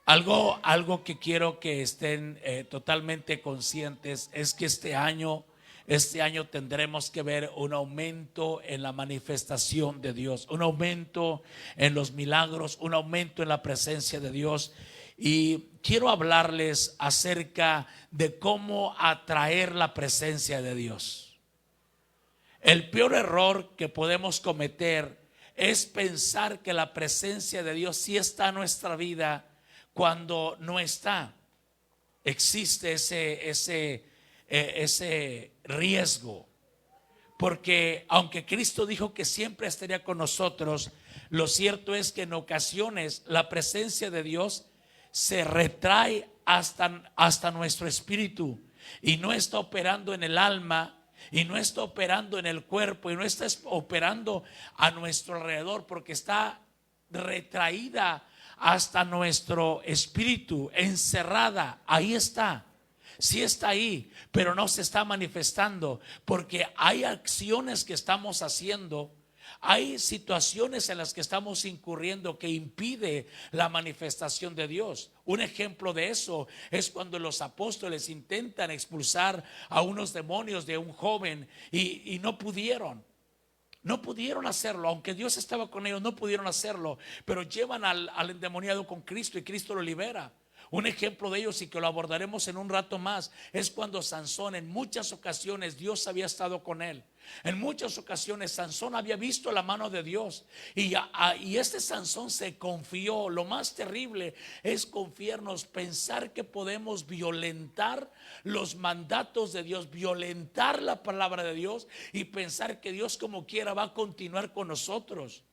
Algo que quiero que estén totalmente conscientes es que este año tendremos que ver un aumento en la manifestación de Dios, un aumento en los milagros, un aumento en la presencia de Dios. Y quiero hablarles acerca de cómo atraer la presencia de Dios. El peor error que podemos cometer es pensar que la presencia de Dios sí está en nuestra vida cuando no está. Existe ese riesgo, porque aunque Cristo dijo que siempre estaría con nosotros, lo cierto es que en ocasiones la presencia de Dios se retrae hasta nuestro espíritu y no está operando en el alma, y no está operando en el cuerpo, y no está operando a nuestro alrededor, porque está retraída hasta nuestro espíritu, encerrada. Ahí está, sí está ahí, pero no se está manifestando, porque hay acciones que estamos haciendo, hay situaciones en las que estamos incurriendo que impide la manifestación de Dios. Un ejemplo de eso es cuando los apóstoles intentan expulsar a unos demonios de un joven y no pudieron. No pudieron hacerlo, aunque Dios estaba con ellos, no pudieron hacerlo, pero llevan al endemoniado con Cristo y Cristo lo libera. Un ejemplo de ellos, y que lo abordaremos en un rato más, es cuando Sansón, en muchas ocasiones Dios había estado con él. En muchas ocasiones Sansón había visto la mano de Dios, y este Sansón se confió. Lo más terrible es confiarnos, pensar que podemos violentar los mandatos de Dios, violentar la palabra de Dios, y pensar que Dios como quiera va a continuar con nosotros.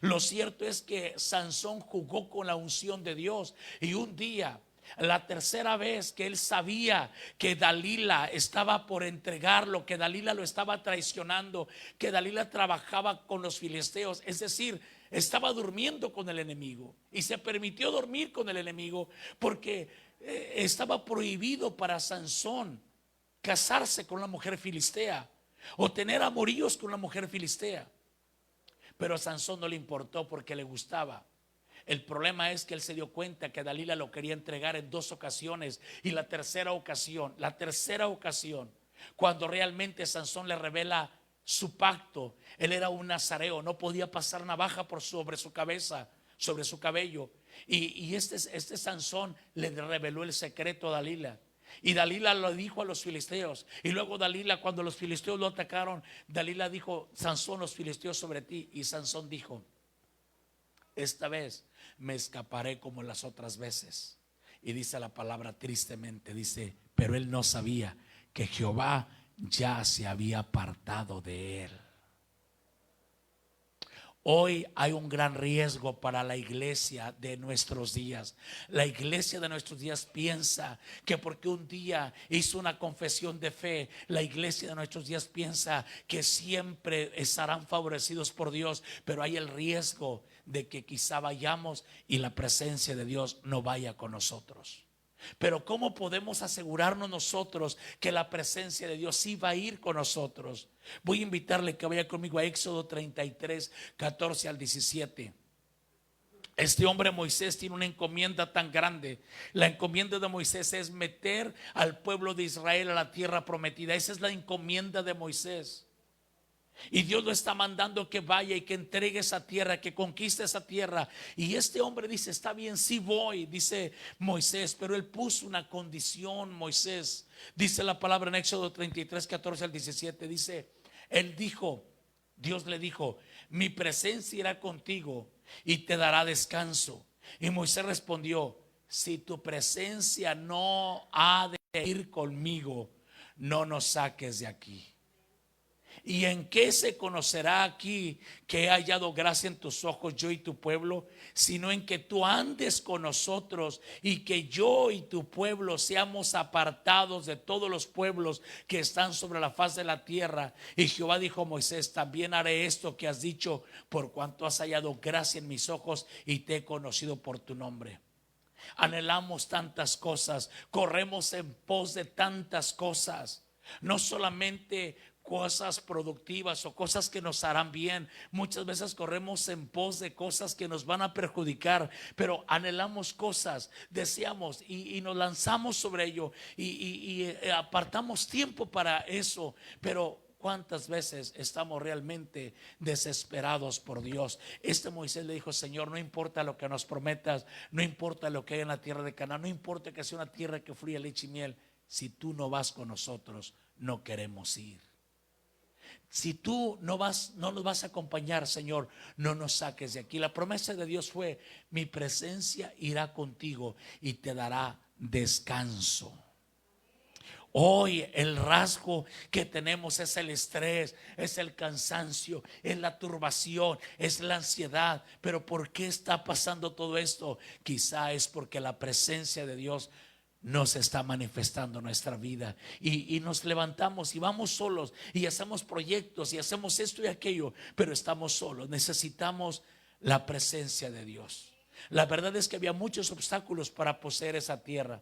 Lo cierto es que Sansón jugó con la unción de Dios, y un día, la tercera vez que él sabía que Dalila estaba por entregarlo, que Dalila lo estaba traicionando, que Dalila trabajaba con los filisteos, es decir, estaba durmiendo con el enemigo, y se permitió dormir con el enemigo porque estaba prohibido para Sansón casarse con una mujer filistea o tener amoríos con una mujer filistea. Pero a Sansón no le importó porque le gustaba. El problema es que él se dio cuenta que Dalila lo quería entregar en dos ocasiones, y la tercera ocasión, cuando realmente Sansón le revela su pacto, él era un nazareo, no podía pasar navaja sobre su cabeza, sobre su cabello, y este Sansón le reveló el secreto a Dalila. Y Dalila lo dijo a los filisteos. Y luego Dalila, cuando los filisteos lo atacaron, Dalila dijo: Sansón, los filisteos sobre ti. Y Sansón dijo: esta vez me escaparé como las otras veces. Y dice la palabra, tristemente, dice: pero él no sabía que Jehová ya se había apartado de él. Hoy hay un gran riesgo para la iglesia de nuestros días. La iglesia de nuestros días piensa que porque un día hizo una confesión de fe, la iglesia de nuestros días piensa que siempre estarán favorecidos por Dios. Pero hay el riesgo de que quizá vayamos y la presencia de Dios no vaya con nosotros. Pero ¿cómo podemos asegurarnos nosotros que la presencia de Dios sí va a ir con nosotros? Voy a invitarle que vaya conmigo a Éxodo 33, 14 al 17. Este hombre Moisés tiene una encomienda tan grande. La encomienda de Moisés es meter al pueblo de Israel a la tierra prometida. Esa es la encomienda de Moisés. Y Dios lo está mandando que vaya y que entregue esa tierra, que conquiste esa tierra. Y este hombre dice: está bien, sí voy, dice Moisés, pero él puso una condición. Moisés, dice la palabra en Éxodo 33, 14 al 17, dice: él dijo, Dios le dijo: mi presencia irá contigo y te dará descanso. Y Moisés respondió: si tu presencia no ha de ir conmigo, no nos saques de aquí. ¿Y en qué se conocerá aquí que he hallado gracia en tus ojos, yo y tu pueblo? Sino en que tú andes con nosotros, y que yo y tu pueblo seamos apartados de todos los pueblos que están sobre la faz de la tierra. Y Jehová dijo a Moisés: también haré esto que has dicho, por cuanto has hallado gracia en mis ojos y te he conocido por tu nombre. Anhelamos tantas cosas, corremos en pos de tantas cosas. No solamente cosas productivas o cosas que nos harán bien. Muchas veces corremos en pos de cosas que nos van a perjudicar, pero anhelamos cosas, deseamos y nos lanzamos sobre ello y apartamos tiempo para eso, pero ¿cuántas veces estamos realmente desesperados por Dios? Moisés le dijo: Señor, no importa lo que nos prometas, no importa lo que hay en la tierra de Canaán, no importa que sea una tierra que fluya leche y miel, si tú no vas con nosotros, no queremos ir. Si tú no nos vas a acompañar, Señor, no nos saques de aquí. La promesa de Dios fue: mi presencia irá contigo y te dará descanso. Hoy el rasgo que tenemos es el estrés, es el cansancio, es la turbación, es la ansiedad. Pero ¿por qué está pasando todo esto? Quizá es porque la presencia de Dios nos está manifestando en nuestra vida y nos levantamos y vamos solos y hacemos proyectos y hacemos esto y aquello, pero estamos solos. Necesitamos la presencia de Dios. La verdad es que había muchos obstáculos para poseer esa tierra.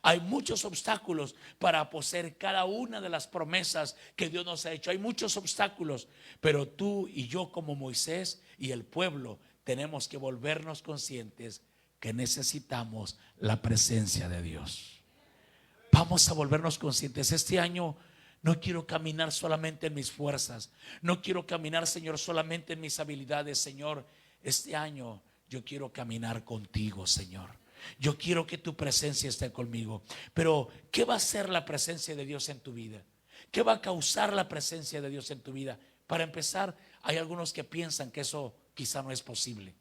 Hay muchos obstáculos para poseer cada una de las promesas que Dios nos ha hecho. Hay muchos obstáculos, pero tú y yo, como Moisés y el pueblo, tenemos que volvernos conscientes que necesitamos la presencia de Dios. Vamos a volvernos conscientes. Este año no quiero caminar solamente en mis fuerzas. No quiero caminar, Señor, solamente en mis habilidades, Señor. Este año yo quiero caminar contigo, Señor. Yo quiero que tu presencia esté conmigo. Pero ¿qué va a hacer la presencia de Dios en tu vida? ¿Qué va a causar la presencia de Dios en tu vida? Para empezar, hay algunos que piensan que eso quizá no es posible.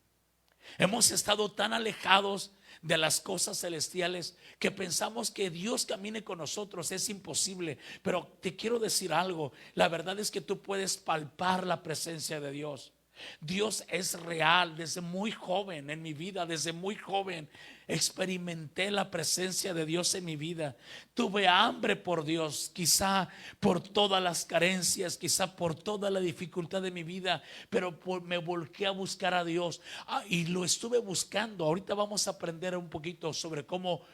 Hemos estado tan alejados de las cosas celestiales que pensamos que Dios camine con nosotros. Es imposible. Pero te quiero decir algo. La verdad es que tú puedes palpar la presencia de Dios. Dios es real. Desde muy joven en mi vida, desde muy joven experimenté la presencia de Dios en mi vida. Tuve hambre por Dios, quizá por todas las carencias, quizá por toda la dificultad de mi vida, pero me volqué a buscar a Dios y lo estuve buscando. Ahorita vamos a aprender un poquito sobre cómo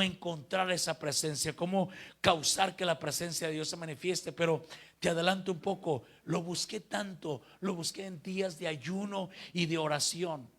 encontrar esa presencia, cómo causar que la presencia de Dios se manifieste. Pero te adelanto un poco, lo busqué tanto, lo busqué en días de ayuno y de oración.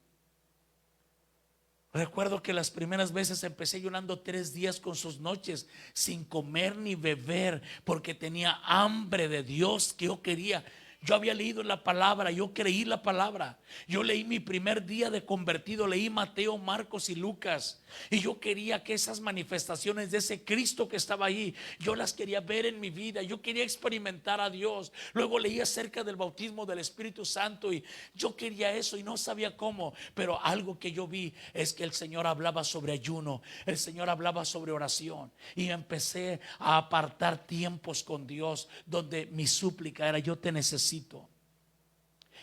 Recuerdo que las primeras veces empecé ayunando 3 días con sus noches, sin comer ni beber, porque tenía hambre de Dios que yo quería. Yo había leído la palabra, yo creí la palabra. Yo leí mi primer día de convertido, leí Mateo, Marcos y Lucas. Y yo quería que esas manifestaciones de ese Cristo que estaba ahí, yo las quería ver en mi vida. Yo quería experimentar a Dios. Luego leí acerca del bautismo del Espíritu Santo y yo quería eso y no sabía cómo. Pero algo que yo vi es que el Señor hablaba sobre ayuno, el Señor hablaba sobre oración. Y empecé a apartar tiempos con Dios donde mi súplica era: yo te necesito.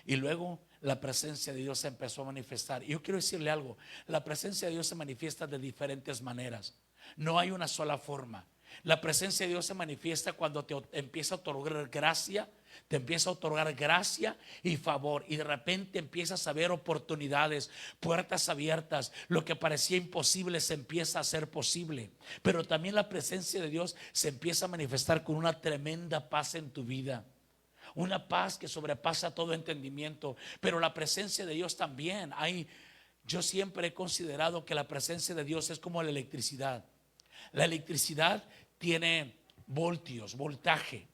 Y luego la presencia de Dios se empezó a manifestar. Y yo quiero decirle algo: la presencia de Dios se manifiesta de diferentes maneras. No hay una sola forma. La presencia de Dios se manifiesta cuando te empieza a otorgar gracia. Te empieza a otorgar gracia y favor, y de repente empiezas a ver oportunidades, puertas abiertas. Lo que parecía imposible se empieza a hacer posible. Pero también la presencia de Dios se empieza a manifestar con una tremenda paz en tu vida. Una paz que sobrepasa todo entendimiento. Pero la presencia de Dios también yo siempre he considerado que la presencia de Dios es como la electricidad. La electricidad tiene voltios, voltaje.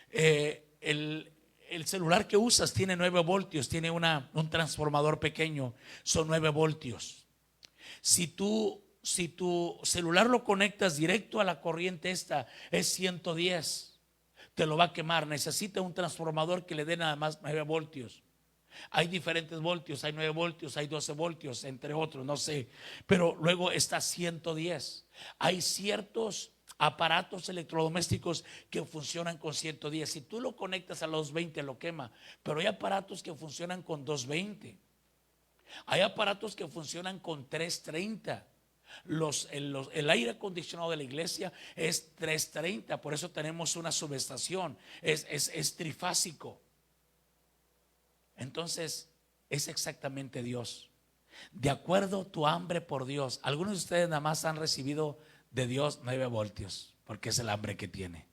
El celular que usas tiene 9 voltios, tiene un transformador pequeño, son 9 voltios. Si tu celular lo conectas directo a la corriente, esta es 110. Te lo va a quemar. Necesita un transformador que le dé nada más 9 voltios. Hay diferentes voltios, hay 9 voltios, hay 12 voltios, entre otros, no sé. Pero luego está 110. Hay ciertos aparatos electrodomésticos que funcionan con 110. Si tú lo conectas a los 20 lo quema. Pero hay aparatos que funcionan con 220. Hay aparatos que funcionan con 330. El aire acondicionado de la iglesia es 330, por eso tenemos una subestación, es trifásico. Entonces es exactamente Dios. De acuerdo a tu hambre por Dios. Algunos de ustedes nada más han recibido de Dios 9 voltios, porque es el hambre que tiene.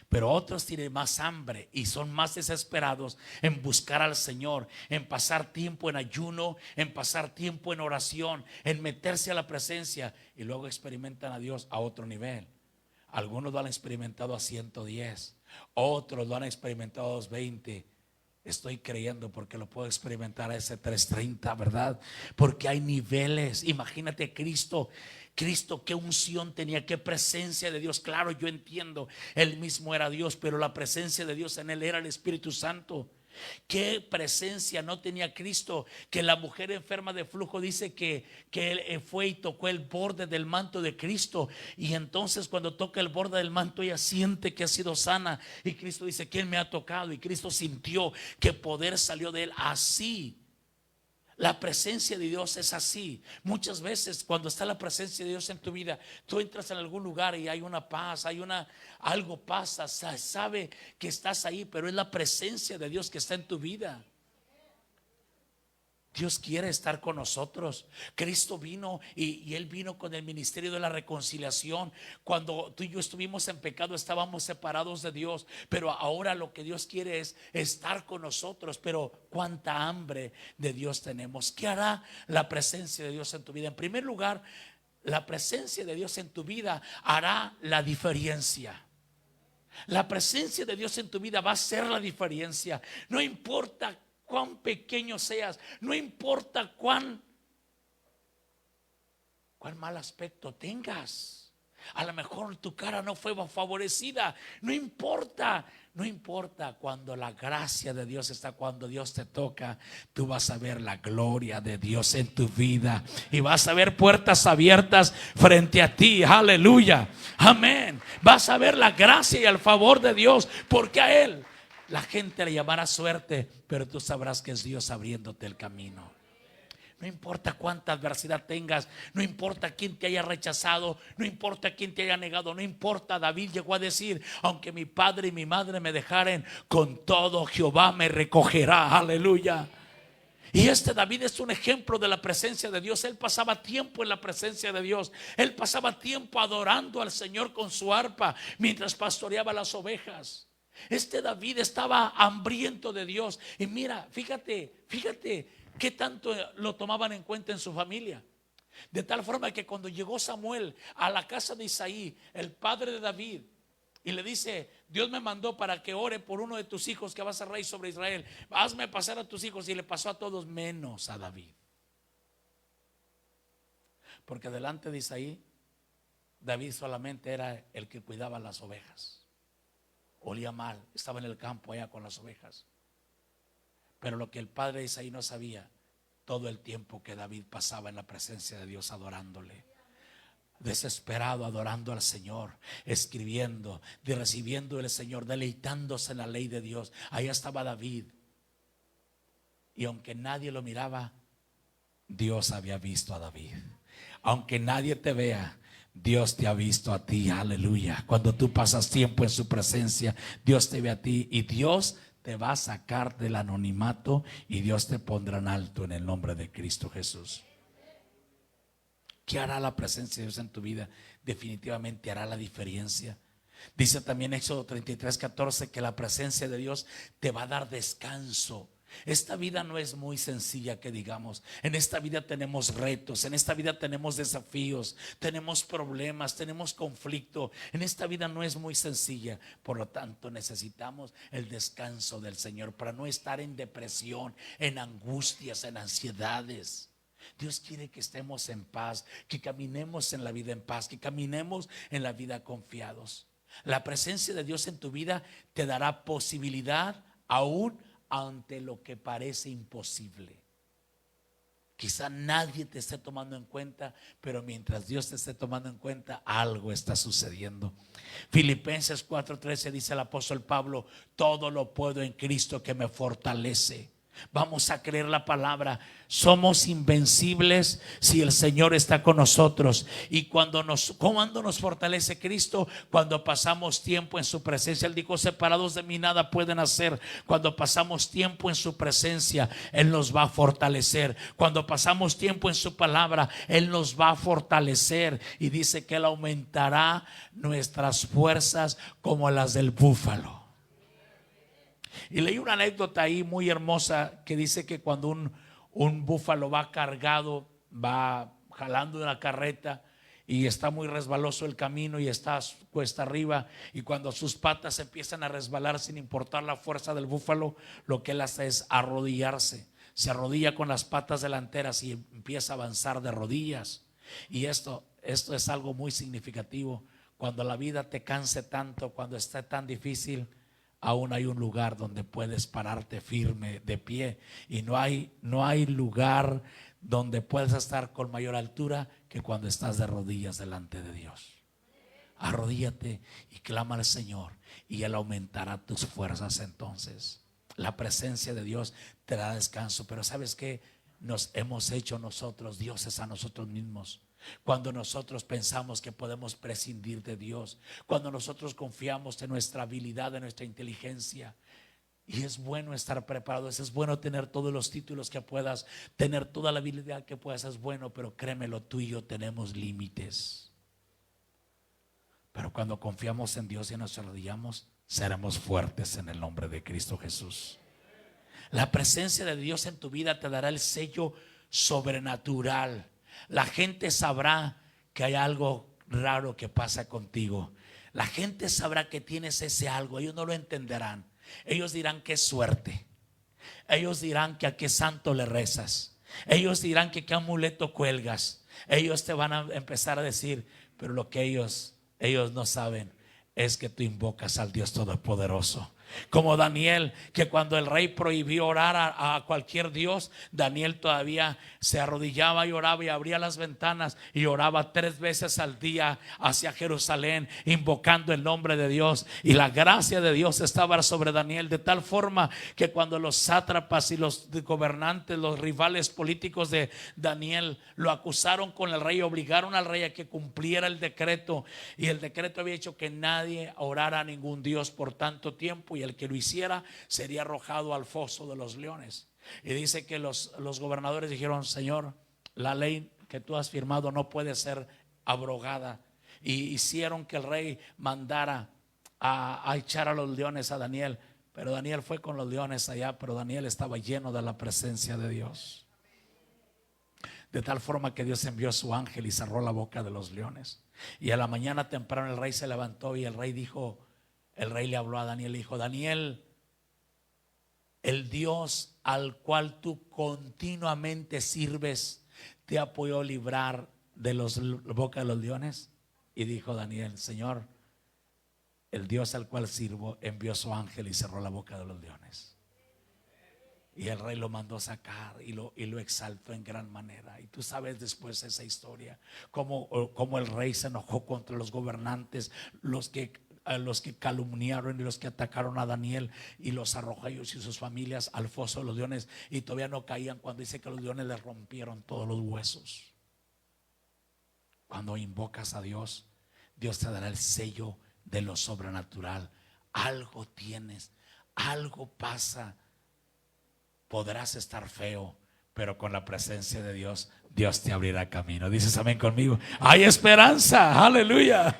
Pero otros tienen más hambre y son más desesperados en buscar al Señor, en pasar tiempo en ayuno, en pasar tiempo en oración, en meterse a la presencia, y luego experimentan a Dios a otro nivel. Algunos lo han experimentado a 110, otros lo han experimentado a 220. Estoy creyendo porque lo puedo experimentar a ese 330, ¿verdad? Porque hay niveles. Imagínate Cristo, qué unción tenía, qué presencia de Dios. Claro, yo entiendo, él mismo era Dios, pero la presencia de Dios en él era el Espíritu Santo. Qué presencia no tenía Cristo, que la mujer enferma de flujo dice que él fue y tocó el borde del manto de Cristo, y entonces cuando toca el borde del manto ella siente que ha sido sana, y Cristo dice: ¿quién me ha tocado? Y Cristo sintió que poder salió de él. Así la presencia de Dios es así. Muchas veces cuando está la presencia de Dios en tu vida, tú entras en algún lugar y hay una paz, algo pasa, sabe que estás ahí, pero es la presencia de Dios que está en tu vida. Dios quiere estar con nosotros. Cristo vino y Él vino con el ministerio de la reconciliación. Cuando tú y yo estuvimos en pecado, estábamos separados de Dios, pero ahora lo que Dios quiere es estar con nosotros. Pero cuánta hambre de Dios tenemos. ¿Qué hará la presencia de Dios en tu vida? En primer lugar, la presencia de Dios en tu vida hará la diferencia. La presencia de Dios en tu vida va a ser la diferencia. No importa cuán pequeño seas, no importa cuán mal aspecto tengas. A lo mejor tu cara no fue favorecida. No importa cuando la gracia de Dios está, cuando Dios te toca, tú vas a ver la gloria de Dios en tu vida y vas a ver puertas abiertas frente a ti. Aleluya, amén. Vas a ver la gracia y el favor de Dios, porque a Él la gente le llamará suerte, pero tú sabrás que es Dios abriéndote el camino. No importa cuánta adversidad tengas, no importa quién te haya rechazado, no importa quién te haya negado, no importa. David llegó a decir: aunque mi padre y mi madre me dejaren, con todo Jehová me recogerá. Aleluya. Y David es un ejemplo de la presencia de Dios. Él pasaba tiempo en la presencia de Dios. Él pasaba tiempo adorando al Señor con su arpa mientras pastoreaba las ovejas. David estaba hambriento de Dios. Y mira, fíjate qué tanto lo tomaban en cuenta en su familia. De tal forma que cuando llegó Samuel a la casa de Isaí, el padre de David, y le dice: Dios me mandó para que ore por uno de tus hijos que va a ser rey sobre Israel, hazme pasar a tus hijos. Y le pasó a todos menos a David, porque delante de Isaí, David solamente era el que cuidaba las ovejas. Olía mal, estaba en el campo allá con las ovejas. Pero lo que el padre de Isaí no sabía, todo el tiempo que David pasaba en la presencia de Dios adorándole, desesperado adorando al Señor, escribiendo, recibiendo del Señor, deleitándose en la ley de Dios. Allá estaba David, y aunque nadie lo miraba, Dios había visto a David. Aunque nadie te vea, Dios te ha visto a ti. Aleluya. Cuando tú pasas tiempo en su presencia, Dios te ve a ti, y Dios te va a sacar del anonimato, y Dios te pondrá en alto en el nombre de Cristo Jesús. ¿Qué hará la presencia de Dios en tu vida? Definitivamente hará la diferencia. Dice también Éxodo 33:14 que la presencia de Dios te va a dar descanso. Esta vida no es muy sencilla, que digamos. En esta vida tenemos retos, en esta vida tenemos desafíos, tenemos problemas, tenemos conflicto. En esta vida no es muy sencilla. Por lo tanto, necesitamos el descanso del Señor para no estar en depresión, en angustias, en ansiedades. Dios quiere que estemos en paz, que caminemos en la vida en paz, que caminemos en la vida confiados. La presencia de Dios en tu vida te dará posibilidad aún ante lo que parece imposible. Quizá nadie te esté tomando en cuenta, pero mientras Dios te esté tomando en cuenta, algo está sucediendo. Filipenses 4:13 dice el apóstol Pablo: todo lo puedo en Cristo que me fortalece. Vamos a creer la palabra. Somos invencibles si el Señor está con nosotros. Y cuando nos fortalece Cristo, cuando pasamos tiempo en su presencia. Él dijo: separados de mí nada pueden hacer. Cuando pasamos tiempo en su presencia, Él nos va a fortalecer. Cuando pasamos tiempo en su palabra, Él nos va a fortalecer. Y dice que Él aumentará nuestras fuerzas como las del búfalo. Y leí una anécdota ahí muy hermosa que dice que cuando un búfalo va cargado, va jalando una carreta y está muy resbaloso el camino y está cuesta arriba, y cuando sus patas empiezan a resbalar sin importar la fuerza del búfalo, lo que él hace es arrodillarse. Se arrodilla con las patas delanteras y empieza a avanzar de rodillas. Y esto es algo muy significativo. Cuando la vida te canse tanto, cuando esté tan difícil, aún hay un lugar donde puedes pararte firme de pie. Y no hay lugar donde puedes estar con mayor altura que cuando estás de rodillas delante de Dios. Arrodíllate y clama al Señor, y Él aumentará tus fuerzas. Entonces la presencia de Dios te da descanso. Pero ¿sabes qué? Nos hemos hecho nosotros dioses a nosotros mismos. Cuando nosotros pensamos que podemos prescindir de Dios, cuando nosotros confiamos en nuestra habilidad, en nuestra inteligencia. Y es bueno estar preparado, es bueno tener todos los títulos que puedas, tener toda la habilidad que puedas, es bueno, pero créemelo, tú y yo tenemos límites. Pero cuando confiamos en Dios y nos arrodillamos, seremos fuertes en el nombre de Cristo Jesús. La presencia de Dios en tu vida te dará el sello sobrenatural. La gente sabrá que hay algo raro que pasa contigo. La gente sabrá que tienes ese algo. Ellos no lo entenderán. Ellos dirán que es suerte. Ellos dirán que a qué santo le rezas. Ellos dirán que qué amuleto cuelgas. Ellos te van a empezar a decir, pero lo que ellos no saben es que tú invocas al Dios Todopoderoso. Como Daniel, que cuando el rey prohibió orar a cualquier dios, Daniel todavía se arrodillaba y oraba y abría las ventanas y oraba 3 veces al día hacia Jerusalén, invocando el nombre de Dios. Y la gracia de Dios estaba sobre Daniel, de tal forma que cuando los sátrapas y los gobernantes, los rivales políticos de Daniel lo acusaron con el rey, obligaron al rey a que cumpliera el decreto. Y el decreto había hecho que nadie orara a ningún dios por tanto tiempo, y el que lo hiciera sería arrojado al foso de los leones. Y dice que los gobernadores dijeron: Señor, la ley que tú has firmado no puede ser abrogada. Y hicieron que el rey mandara a echar a los leones a Daniel. Pero Daniel fue con los leones allá, pero Daniel estaba lleno de la presencia de Dios. De tal forma que Dios envió a su ángel y cerró la boca de los leones. Y a la mañana temprano el rey se levantó y el rey le habló a Daniel y dijo: Daniel, el Dios al cual tú continuamente sirves te ha podido librar de la boca de los leones. Y dijo Daniel: Señor, el Dios al cual sirvo envió a su ángel y cerró la boca de los leones. Y el rey lo mandó a sacar y lo exaltó en gran manera. Y tú sabes después esa historia, cómo el rey se enojó contra los gobernantes, los que calumniaron y los que atacaron a Daniel, y los arrojó a ellos y sus familias al foso de los leones. Y todavía no caían cuando dice que los leones les rompieron todos los huesos. Cuando invocas a Dios, Dios te dará el sello de lo sobrenatural. Algo tienes, algo pasa. Podrás estar feo, pero con la presencia de Dios, Dios te abrirá camino. ¿Dices amén conmigo? Hay esperanza, aleluya.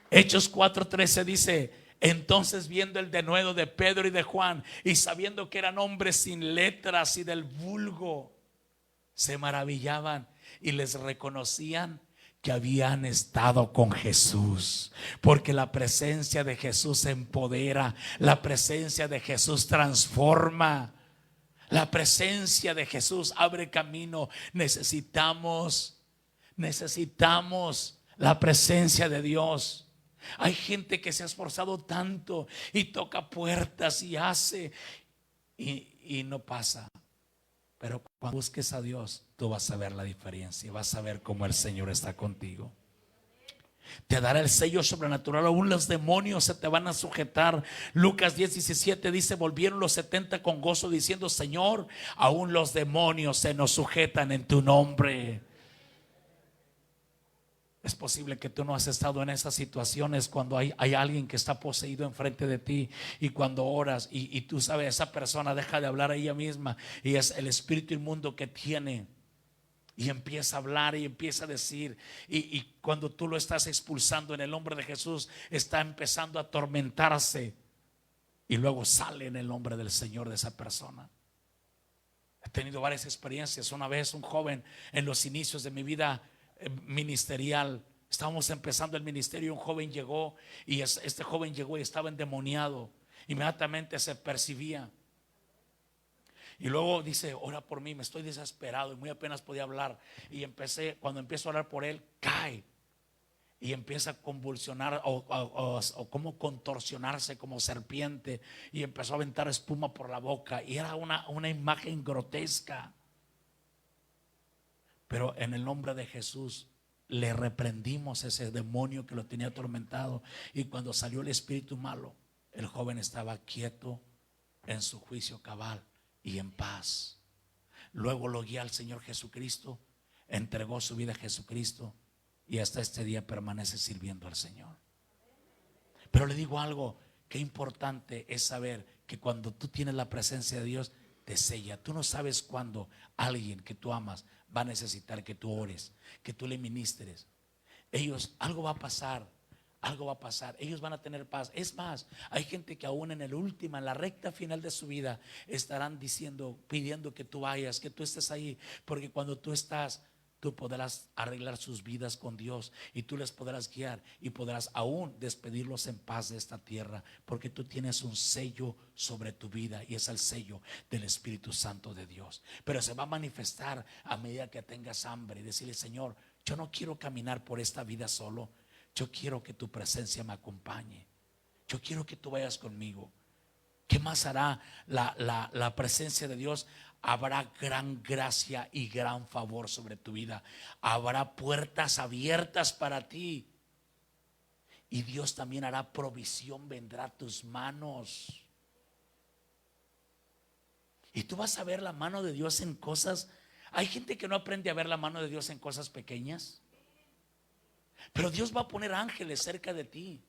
Hechos 4:13 dice: entonces, viendo el denuedo de Pedro y de Juan, y sabiendo que eran hombres sin letras y del vulgo, se maravillaban y les reconocían que habían estado con Jesús. Porque la presencia de Jesús empodera, la presencia de Jesús transforma, la presencia de Jesús abre camino. Necesitamos la presencia de Dios. Hay gente que se ha esforzado tanto y toca puertas y hace y no pasa. Pero cuando busques a Dios, tú vas a ver la diferencia, vas a ver cómo el Señor está contigo. Te dará el sello sobrenatural. Aún los demonios se te van a sujetar. Lucas 10:17 dice: volvieron los 70 con gozo diciendo: Señor, aún los demonios se nos sujetan en tu nombre. Es posible que tú no has estado en esas situaciones cuando hay alguien que está poseído enfrente de ti, y cuando oras y tú sabes, esa persona deja de hablar a ella misma y es el espíritu inmundo que tiene, y empieza a hablar y empieza a decir, y cuando tú lo estás expulsando en el nombre de Jesús, está empezando a atormentarse, y luego sale en el nombre del Señor de esa persona. He tenido varias experiencias. Una vez un joven, en los inicios de mi vida ministerial, estábamos empezando el ministerio, un joven llegó, y este joven llegó y estaba endemoniado. Inmediatamente se percibía. Y luego dice: ora por mí, me estoy desesperado, y muy apenas podía hablar. Y cuando empiezo a orar por él, cae y empieza a convulsionar o como contorsionarse como serpiente, y empezó a aventar espuma por la boca, y era una imagen grotesca. Pero en el nombre de Jesús le reprendimos ese demonio que lo tenía atormentado, y cuando salió el espíritu malo, el joven estaba quieto, en su juicio cabal y en paz. Luego lo guía al Señor Jesucristo, entregó su vida a Jesucristo, y hasta este día permanece sirviendo al Señor. Pero le digo algo, qué importante es saber que cuando tú tienes la presencia de Dios, te sella. Tú no sabes cuándo alguien que tú amas va a necesitar que tú ores, que tú le ministres. Algo va a pasar. Algo va a pasar, ellos van a tener paz. Es más, hay gente que aún en la recta final de su vida, estarán pidiendo que tú vayas, que tú estés ahí, porque cuando tú estás, tú podrás arreglar sus vidas con Dios, y tú les podrás guiar, y podrás aún despedirlos en paz de esta tierra, porque tú tienes un sello sobre tu vida, y es el sello del Espíritu Santo de Dios. Pero se va a manifestar a medida que tengas hambre, y decirle: Señor, yo no quiero caminar por esta vida solo. Yo quiero que tu presencia me acompañe. Yo quiero que tú vayas conmigo. ¿Qué más hará la presencia de Dios? Habrá gran gracia y gran favor sobre tu vida. Habrá puertas abiertas para ti. Y Dios también hará provisión, vendrá a tus manos. Y tú vas a ver la mano de Dios en cosas. Hay gente que no aprende a ver la mano de Dios en cosas pequeñas. Pero Dios va a poner ángeles cerca de ti.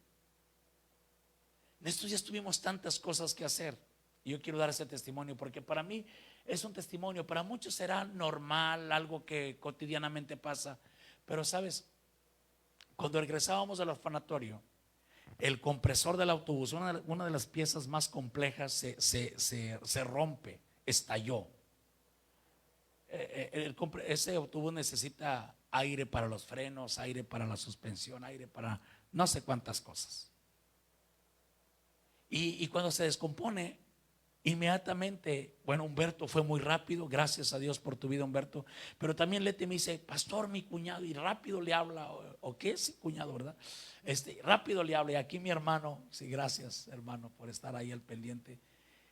En estos días tuvimos tantas cosas que hacer, y yo quiero dar ese testimonio porque para mí es un testimonio. Para muchos será normal, algo que cotidianamente pasa. Pero sabes, cuando regresábamos al orfanatorio, el compresor del autobús, una de las piezas más complejas, se rompe, estalló. Ese autobús necesita aire para los frenos, aire para la suspensión, aire para no sé cuántas cosas. Y cuando se descompone, inmediatamente, bueno, Humberto fue muy rápido, gracias a Dios por tu vida, Humberto. Pero también Leti me dice: pastor, mi cuñado, y rápido le habla, o qué es cuñado, ¿verdad? Rápido le habla, y aquí mi hermano, sí, gracias hermano por estar ahí al pendiente.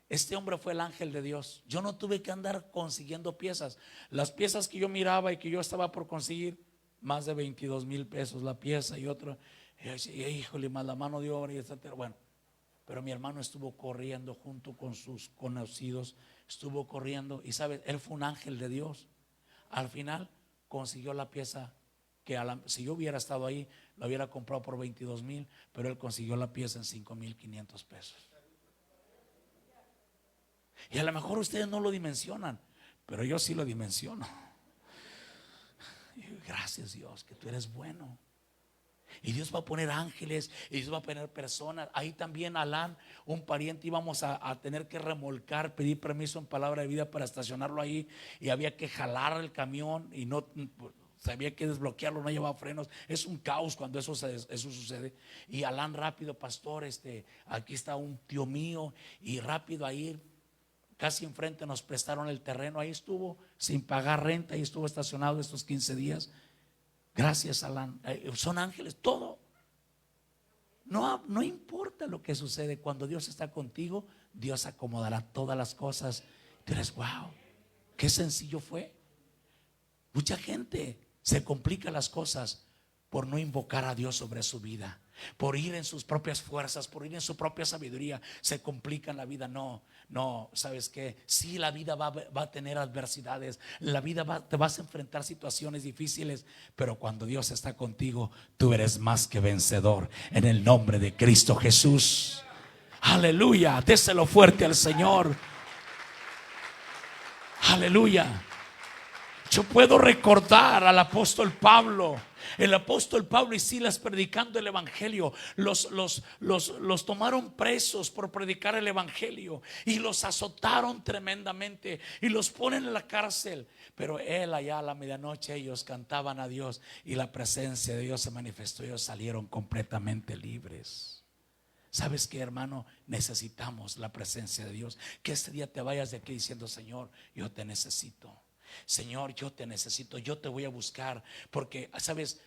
Este hombre fue el ángel de Dios. Yo no tuve que andar consiguiendo piezas. Las piezas que yo miraba y que yo estaba por conseguir, más de 22,000 pesos la pieza, y otra, y yo decía: híjole, más la mano de obra y etcétera. Bueno, pero mi hermano estuvo corriendo junto con sus conocidos, estuvo corriendo, y sabes, él fue un ángel de Dios. Al final consiguió la pieza que si yo hubiera estado ahí, la hubiera comprado por 22,000, pero él consiguió la pieza en 5,500 pesos. Y a lo mejor ustedes no lo dimensionan, pero yo sí lo dimensiono. Y gracias Dios, que tú eres bueno. Y Dios va a poner ángeles, y Dios va a poner personas. Ahí también Alan, un pariente, íbamos a tener que remolcar, pedir permiso en Palabra de Vida para estacionarlo ahí, y había que jalar el camión, y no había que desbloquearlo, no llevaba frenos. Es un caos cuando eso sucede. Y Alan, rápido, pastor, aquí está un tío mío, y rápido ahí, casi enfrente nos prestaron el terreno, ahí estuvo sin pagar renta, ahí estuvo estacionado estos 15 días. Gracias, Alan. Son ángeles, todo. No importa lo que sucede, cuando Dios está contigo, Dios acomodará todas las cosas. Tú eres: wow, qué sencillo fue. Mucha gente se complica las cosas por no invocar a Dios sobre su vida, por ir en sus propias fuerzas, por ir en su propia sabiduría, se complican la vida. No, no, ¿sabes qué? Sí, la vida va a tener adversidades, la vida te vas a enfrentar situaciones difíciles, pero cuando Dios está contigo, tú eres más que vencedor en el nombre de Cristo Jesús. Aleluya, déselo fuerte al Señor. Aleluya. Yo puedo recordar al apóstol Pablo, el apóstol Pablo y Silas predicando el evangelio. Los tomaron presos por predicar el evangelio y los azotaron tremendamente y los ponen en la cárcel. Pero él, allá a la medianoche, ellos cantaban a Dios y la presencia de Dios se manifestó. Ellos salieron completamente libres. ¿Sabes qué, hermano? Necesitamos la presencia de Dios. Que este día te vayas de aquí diciendo: Señor, yo te necesito. Señor, yo te necesito, yo te voy a buscar. Porque sabes,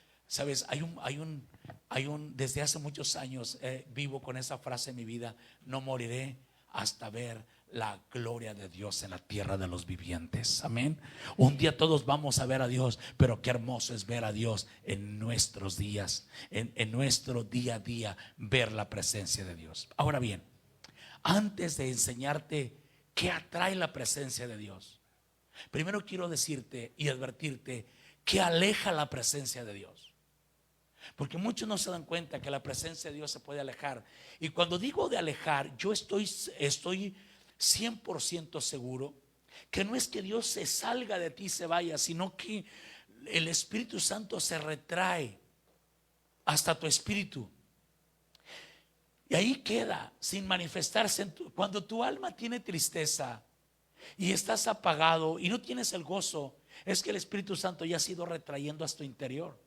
hay un desde hace muchos años vivo con esa frase en mi vida: no moriré hasta ver la gloria de Dios en la tierra de los vivientes. Amén. Un día todos vamos a ver a Dios, pero qué hermoso es ver a Dios en nuestros días, en nuestro día a día, ver la presencia de Dios. Ahora bien, antes de enseñarte qué atrae la presencia de Dios, primero quiero decirte y advertirte que aleja la presencia de Dios. Porque muchos no se dan cuenta que la presencia de Dios se puede alejar. Y cuando digo de alejar, yo estoy 100% seguro que no es que Dios se salga de ti y se vaya, sino que el Espíritu Santo se retrae hasta tu espíritu. Y ahí queda sin manifestarse. Cuando tu alma tiene tristeza y estás apagado y no tienes el gozo, es que el Espíritu Santo ya ha sido retrayendo hasta tu interior.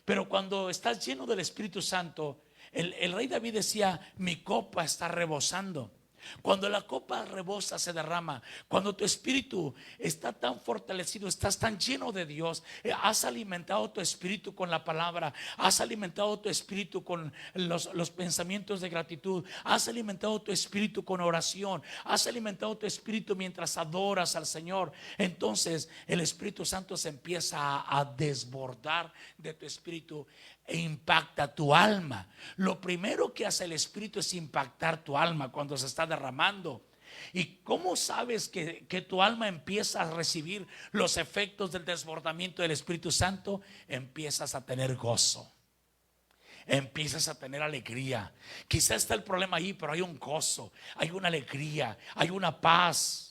Pero cuando estás lleno del Espíritu Santo, el rey David decía: mi copa está rebosando. Cuando la copa rebosa, se derrama. Cuando tu espíritu está tan fortalecido, estás tan lleno de Dios, has alimentado tu espíritu con la palabra, has alimentado tu espíritu con los pensamientos de gratitud, has alimentado tu espíritu con oración, has alimentado tu espíritu mientras adoras al Señor. Entonces el Espíritu Santo se empieza a desbordar de tu espíritu e impacta tu alma. Lo primero que hace el Espíritu es impactar tu alma cuando se está derramando. ¿Y cómo sabes que tu alma empieza a recibir los efectos del desbordamiento del Espíritu Santo? Empiezas a tener gozo, empiezas a tener alegría. Quizás está el problema ahí, pero hay un gozo, hay una alegría, hay una paz.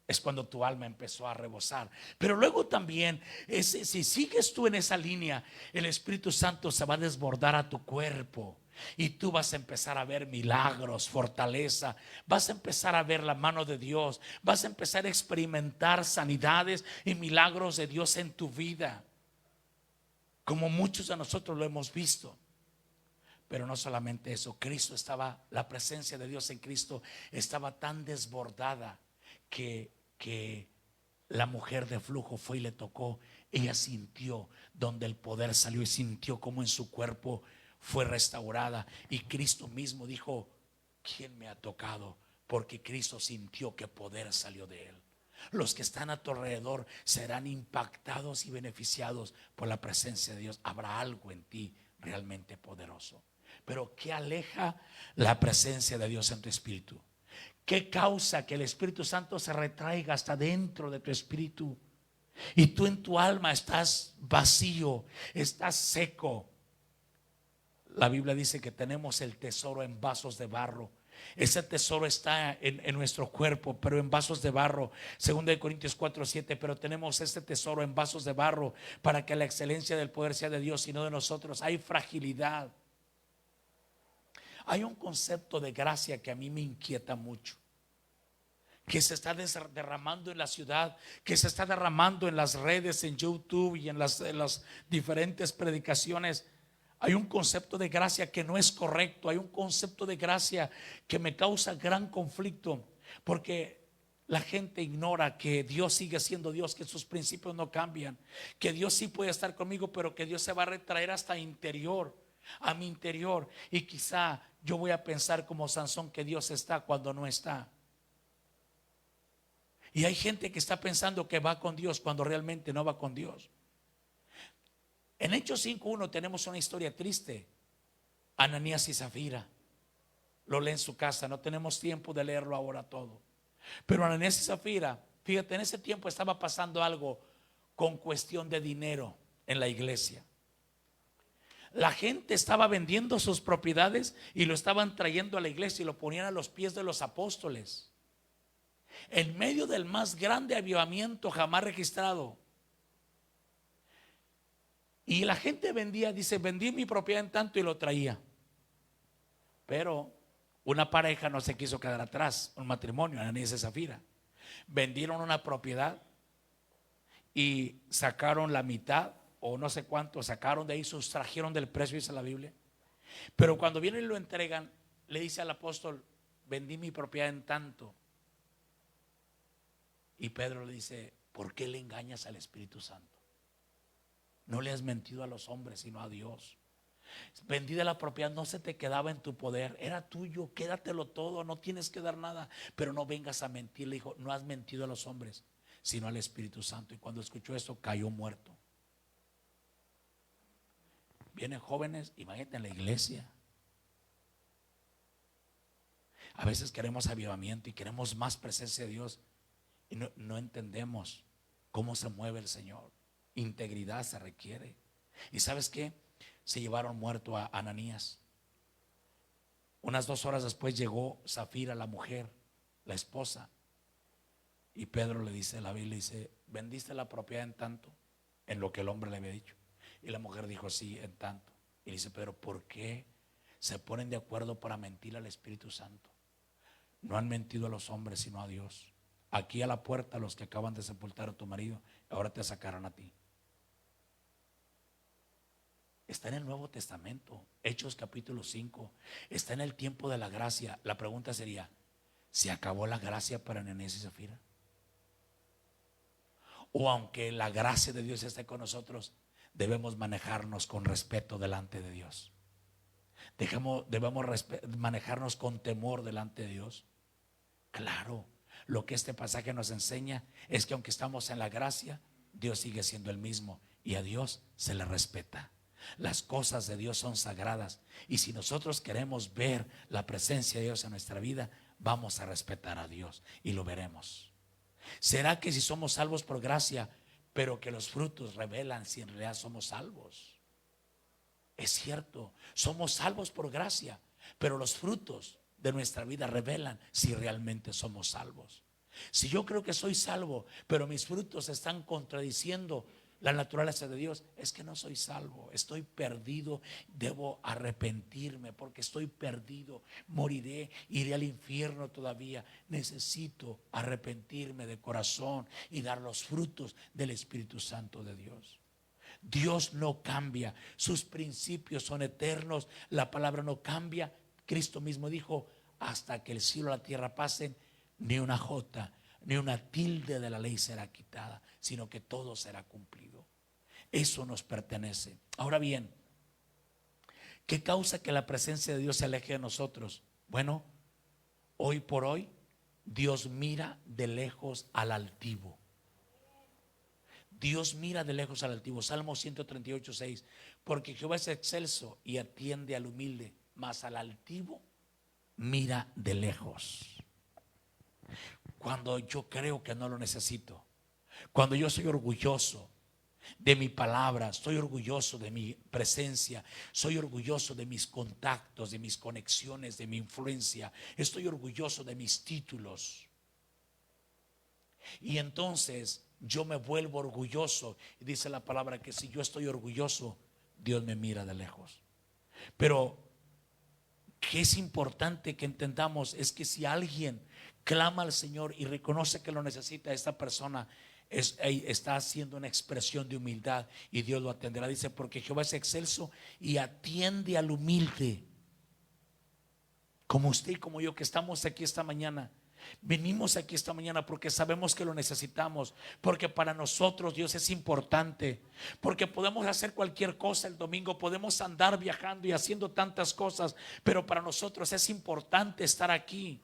Es cuando tu alma empezó a rebosar. Pero luego también, si sigues tú en esa línea, el Espíritu Santo se va a desbordar a tu cuerpo y tú vas a empezar a ver milagros, fortaleza, vas a empezar a ver la mano de Dios, vas a empezar a experimentar sanidades y milagros de Dios en tu vida, como muchos de nosotros lo hemos visto. Pero no solamente eso, la presencia de Dios en Cristo estaba tan desbordada que la mujer de flujo fue y le tocó. Ella sintió donde el poder salió y sintió como en su cuerpo fue restaurada. Y Cristo mismo dijo: ¿quién me ha tocado? Porque Cristo sintió que poder salió de él. Los que están a tu alrededor serán impactados y beneficiados por la presencia de Dios. Habrá algo en ti realmente poderoso. Pero ¿qué aleja la presencia de Dios en tu espíritu? ¿Qué causa que el Espíritu Santo se retraiga hasta dentro de tu espíritu? Y tú en tu alma estás vacío, estás seco. La Biblia dice que tenemos el tesoro en vasos de barro. Ese tesoro está en nuestro cuerpo, pero en vasos de barro. 2 Corintios 4:7. Pero tenemos este tesoro en vasos de barro para que la excelencia del poder sea de Dios y no de nosotros. Hay fragilidad. Hay un concepto de gracia que a mí me inquieta mucho, que se está derramando en la ciudad, que se está derramando en las redes, en YouTube y en las diferentes predicaciones. Hay un concepto de gracia que no es correcto. Hay un concepto de gracia que me causa gran conflicto, porque la gente ignora que Dios sigue siendo Dios, que sus principios no cambian, que Dios sí puede estar conmigo, pero que Dios se va a retraer hasta interior, a mi interior. Y quizá yo voy a pensar como Sansón que Dios está cuando no está. Y hay gente que está pensando que va con Dios cuando realmente no va con Dios. En Hechos 5:1 tenemos una historia triste. Ananías y Zafira. Lo lee en su casa, no tenemos tiempo de leerlo ahora todo. Pero Ananías y Zafira, fíjate, en ese tiempo estaba pasando algo con cuestión de dinero en la iglesia. La gente estaba vendiendo sus propiedades y lo estaban trayendo a la iglesia y lo ponían a los pies de los apóstoles. En medio del más grande avivamiento jamás registrado. Y la gente vendía, dice, vendí mi propiedad en tanto y lo traía. Pero una pareja no se quiso quedar atrás, un matrimonio, Ananías y Zafira. Vendieron una propiedad y sacaron la mitad o no sé cuánto, sacaron de ahí, sustrajeron del precio, dice la Biblia. Pero cuando vienen y lo entregan, le dice al apóstol, vendí mi propiedad en tanto. Y Pedro le dice, ¿por qué le engañas al Espíritu Santo? No le has mentido a los hombres, sino a Dios. Vendida la propiedad, no se te quedaba en tu poder, era tuyo, quédatelo todo, no tienes que dar nada, pero no vengas a mentir. Le dijo, no has mentido a los hombres, sino al Espíritu Santo. Y cuando escuchó esto, cayó muerto. Vienen jóvenes, imagínate en la iglesia. A veces queremos avivamiento y queremos más presencia de Dios y no entendemos cómo se mueve el Señor. Integridad se requiere. ¿Y sabes qué? Se llevaron muerto a Ananías. Unas 2 horas después llegó Zafira, la mujer, la esposa. Y Pedro le dice, la Biblia dice, ¿vendiste la propiedad en tanto? En lo que el hombre le había dicho. Y la mujer dijo, sí, en tanto. Y dice Pedro, ¿por qué se ponen de acuerdo para mentir al Espíritu Santo? No han mentido a los hombres, sino a Dios. Aquí a la puerta los que acaban de sepultar a tu marido, ahora te sacaron a ti. Está en el Nuevo Testamento, Hechos capítulo 5. Está en el tiempo de la gracia. La pregunta sería, ¿se acabó la gracia para Ananías y Zafira? O aunque la gracia de Dios esté con nosotros, debemos manejarnos con respeto delante de Dios. Debemos manejarnos con temor delante de Dios. Claro, lo que este pasaje nos enseña es que aunque estamos en la gracia, Dios sigue siendo el mismo y a Dios se le respeta. Las cosas de Dios son sagradas y si nosotros queremos ver la presencia de Dios en nuestra vida, vamos a respetar a Dios y lo veremos. ¿Será que si somos salvos por gracia, pero que los frutos revelan si en realidad somos salvos? Es cierto, somos salvos por gracia, pero los frutos de nuestra vida revelan si realmente somos salvos. Si yo creo que soy salvo, pero mis frutos están contradiciendo la naturaleza de Dios, es que no soy salvo, estoy perdido, debo arrepentirme porque estoy perdido, moriré, iré al infierno todavía. Necesito arrepentirme de corazón y dar los frutos del Espíritu Santo de Dios. Dios no cambia, sus principios son eternos, la palabra no cambia. Cristo mismo dijo, hasta que el cielo y la tierra pasen, ni una jota, ni una tilde de la ley será quitada, sino que todo será cumplido. Eso nos pertenece. Ahora bien, ¿qué causa que la presencia de Dios se aleje de nosotros? Bueno, hoy por hoy, Dios mira de lejos al altivo. Dios mira de lejos al altivo. Salmo 138:6. Porque Jehová es excelso y atiende al humilde, mas al altivo mira de lejos. Cuando yo creo que no lo necesito, cuando yo soy orgulloso de mi palabra, estoy orgulloso de mi presencia, soy orgulloso de mis contactos, de mis conexiones, de mi influencia, estoy orgulloso de mis títulos. Y entonces yo me vuelvo orgulloso. Y dice la palabra que si yo estoy orgulloso, Dios me mira de lejos. Pero que es importante que entendamos es que si alguien clama al Señor y reconoce que lo necesita, esta persona está haciendo una expresión de humildad y Dios lo atenderá. Dice, porque Jehová es excelso y atiende al humilde. Como usted y como yo que estamos aquí esta mañana. Venimos aquí esta mañana porque sabemos que lo necesitamos, porque para nosotros Dios es importante, porque podemos hacer cualquier cosa el domingo, podemos andar viajando y haciendo tantas cosas, pero para nosotros es importante estar aquí.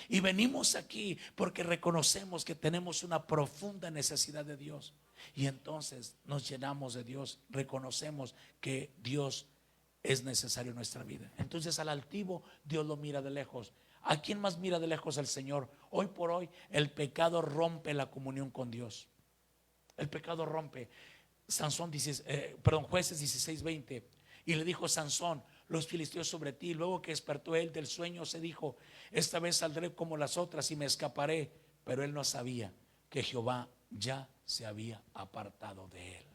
Y venimos aquí porque reconocemos que tenemos una profunda necesidad de Dios. Y entonces nos llenamos de Dios, reconocemos que Dios es necesario en nuestra vida. Entonces al altivo Dios lo mira de lejos. ¿A quién más mira de lejos? El Señor. Hoy por hoy el pecado rompe la comunión con Dios. El pecado rompe. Jueces 16:20. Y le dijo Sansón: los filisteos sobre ti. Luego que despertó él del sueño, se dijo: esta vez saldré como las otras y me escaparé. Pero él no sabía que Jehová ya se había apartado de él.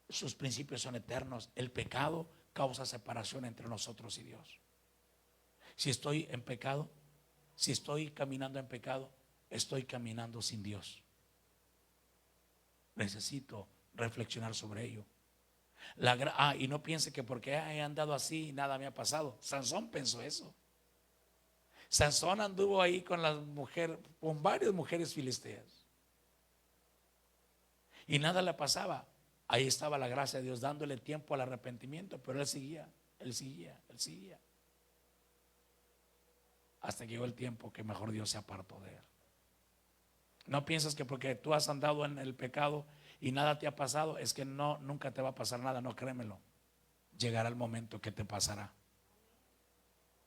Sus principios son eternos. El pecado causa separación entre nosotros y Dios. Si estoy en pecado, si estoy caminando en pecado, estoy caminando sin Dios. Necesito reflexionar sobre ello. Y no piense que porque he andado así nada me ha pasado. Sansón pensó eso. Sansón anduvo ahí con varias mujeres filisteas y nada le pasaba. Ahí estaba la gracia de Dios dándole tiempo al arrepentimiento, pero él seguía. Hasta que llegó el tiempo que mejor Dios se apartó de él. No piensas que porque tú has andado en el pecado y nada te ha pasado, es que no, nunca te va a pasar nada. No, créemelo, llegará el momento que te pasará.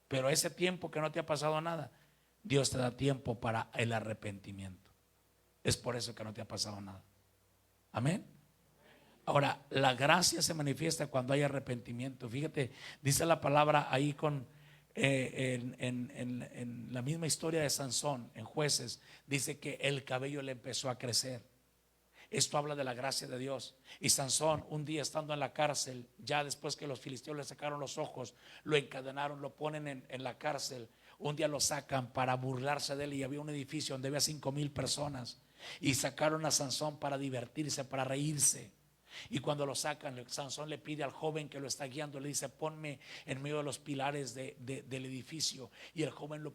Pero ese tiempo que no te ha pasado nada, Dios te da tiempo para el arrepentimiento. Es por eso que no te ha pasado nada. Amén. Ahora, la gracia se manifiesta cuando hay arrepentimiento. Fíjate, dice la palabra ahí en la misma historia de Sansón, en Jueces, dice que el cabello le empezó a crecer. Esto habla de la gracia de Dios. Y Sansón, un día estando en la cárcel, ya después que los filisteos le sacaron los ojos, lo encadenaron, lo ponen en la cárcel. Un día lo sacan para burlarse de él, y había un edificio donde había 5,000 personas, y sacaron a Sansón para divertirse, para reírse. Y cuando lo sacan, Sansón le pide al joven que lo está guiando, le dice: ponme en medio de los pilares del edificio. Y el joven lo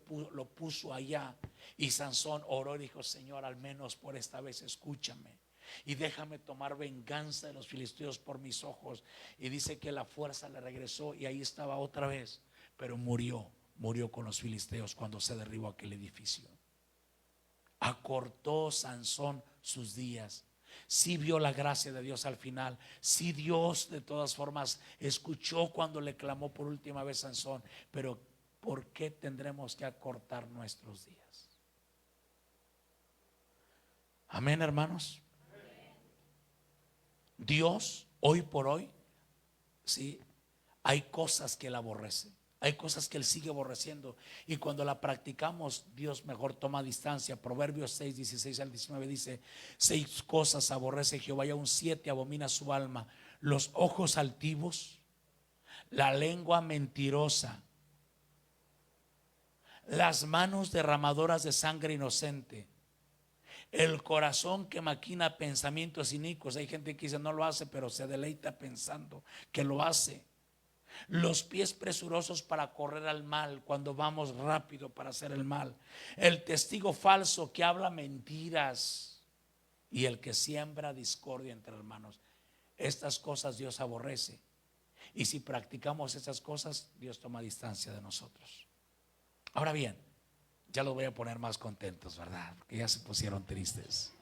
puso allá. Y Sansón oró y dijo: Señor, al menos por esta vez escúchame y déjame tomar venganza de los filisteos por mis ojos. Y dice que la fuerza le regresó y ahí estaba otra vez. Pero murió con los filisteos cuando se derribó aquel edificio. Acortó Sansón sus días. Sí vio la gracia de Dios al final. Sí, Dios de todas formas escuchó cuando le clamó por última vez Sansón. Pero ¿por qué tendremos que acortar nuestros días? Amén, hermanos. Dios hoy por hoy, sí, hay cosas que Él aborrece. Hay cosas que Él sigue aborreciendo, y cuando la practicamos, Dios mejor toma distancia. Proverbios 6:16-19 dice: 6 cosas aborrece Jehová, y aún 7 abomina su alma: los ojos altivos, la lengua mentirosa, las manos derramadoras de sangre inocente, el corazón que maquina pensamientos inicuos. Hay gente que dice no lo hace, pero se deleita pensando que lo hace. Los pies presurosos para correr al mal, cuando vamos rápido para hacer el mal. El testigo falso que habla mentiras, y el que siembra discordia entre hermanos. Estas cosas Dios aborrece, y si practicamos esas cosas, Dios toma distancia de nosotros. Ahora bien, ya los voy a poner más contentos, ¿verdad? Porque ya se pusieron tristes.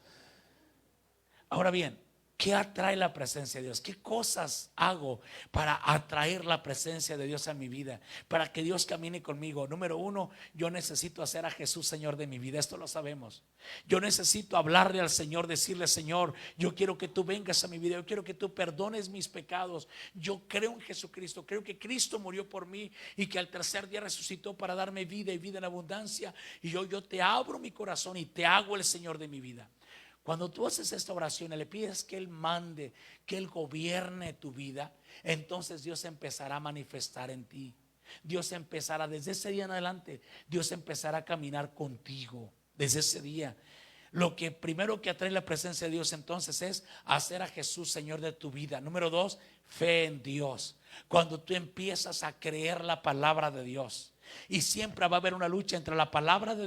Ahora bien, ¿qué atrae la presencia de Dios? ¿Qué cosas hago para atraer la presencia de Dios a mi vida? Para que Dios camine conmigo. Número 1, yo necesito hacer a Jesús Señor de mi vida. Esto lo sabemos. Yo necesito hablarle al Señor, decirle: Señor, yo quiero que tú vengas a mi vida. Yo quiero que tú perdones mis pecados. Yo creo en Jesucristo. Creo que Cristo murió por mí y que al tercer día resucitó para darme vida y vida en abundancia. Y yo te abro mi corazón y te hago el Señor de mi vida. Cuando tú haces esta oración y le pides que Él mande, que Él gobierne tu vida, entonces Dios empezará a manifestar en ti. Dios empezará, desde ese día en adelante, Dios empezará a caminar contigo. Desde ese día, lo que primero que atrae la presencia de Dios entonces es hacer a Jesús Señor de tu vida. Número 2, fe en Dios. Cuando tú empiezas a creer la palabra de Dios, y siempre va a haber una lucha entre la palabra de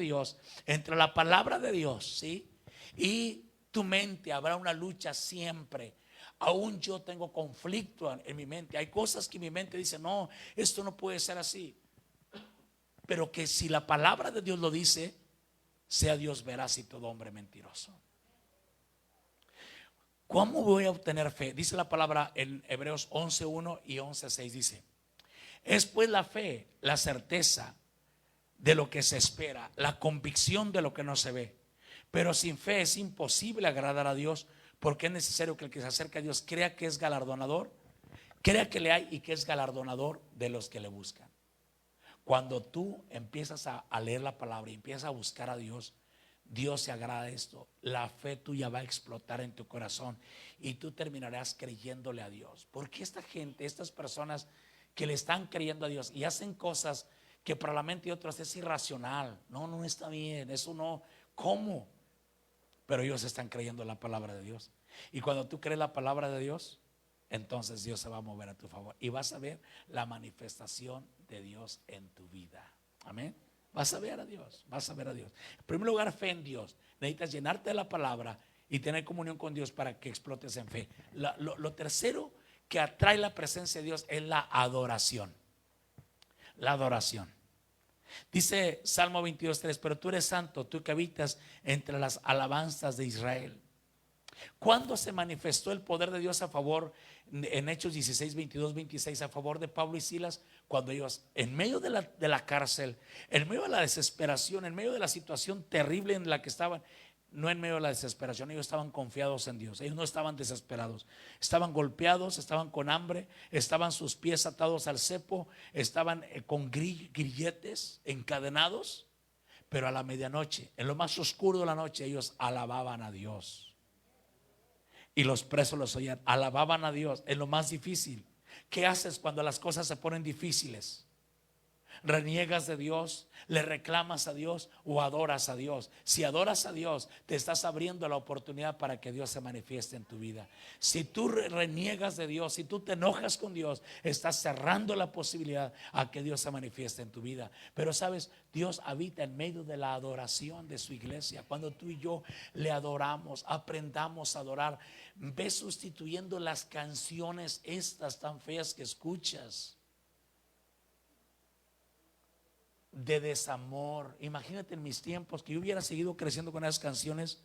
Dios, ¿sí? Y tu mente, habrá una lucha siempre. Aún yo tengo conflicto en mi mente. Hay cosas que mi mente dice: no, esto no puede ser así. pero que si la palabra de Dios lo dice, sea Dios veraz y todo hombre mentiroso. ¿Cómo voy a obtener fe? Dice la palabra en Hebreos 11:1 y 11:6, dice: es pues la fe, la certeza de lo que se espera, la convicción de lo que no se ve. Pero sin fe es imposible agradar a Dios, porque es necesario que el que se acerca a Dios crea que es galardonador, crea que le hay y que es galardonador de los que le buscan. Cuando tú empiezas a leer la palabra y empiezas a buscar a Dios, Dios se agrada de esto. La fe tuya va a explotar en tu corazón y tú terminarás creyéndole a Dios. Porque esta gente, estas personas que le están creyendo a Dios y hacen cosas que para la mente de otros es irracional, no está bien, eso no, ¿cómo? Pero ellos están creyendo la palabra de Dios. Y cuando tú crees la palabra de Dios, entonces Dios se va a mover a tu favor y vas a ver la manifestación de Dios en tu vida. Amén. Vas a ver a Dios, vas a ver a Dios. En primer lugar, fe en Dios. Necesitas llenarte de la palabra y tener comunión con Dios para que explotes en fe. Lo tercero que atrae la presencia de Dios es la adoración. La adoración. Dice Salmo 22:3: pero tú eres santo, tú que habitas entre las alabanzas de Israel. ¿Cuándo se manifestó el poder de Dios a favor, en Hechos 16, 22, 26, a favor de Pablo y Silas? Cuando ellos, en medio de la cárcel, en medio de la desesperación, en medio de la situación terrible en la que estaban, no en medio de la desesperación, ellos estaban confiados en Dios. Ellos no estaban desesperados, estaban golpeados, estaban con hambre, estaban sus pies atados al cepo, estaban con grilletes, encadenados. Pero a la medianoche, en lo más oscuro de la noche, ellos alababan a Dios. Y los presos los oían, alababan a Dios en lo más difícil. ¿Qué haces cuando las cosas se ponen difíciles? ¿Reniegas de Dios? ¿Le reclamas a Dios o adoras a Dios? Si adoras a Dios, te estás abriendo la oportunidad para que Dios se manifieste en tu vida. Si tú reniegas de Dios, si tú te enojas con Dios, estás cerrando la posibilidad a que Dios se manifieste en tu vida. Pero sabes, Dios habita en medio de la adoración de su iglesia. Cuando tú y yo le adoramos, aprendamos a adorar, ve sustituyendo las canciones estas tan feas que escuchas, de desamor. Imagínate en mis tiempos que yo hubiera seguido creciendo con esas canciones.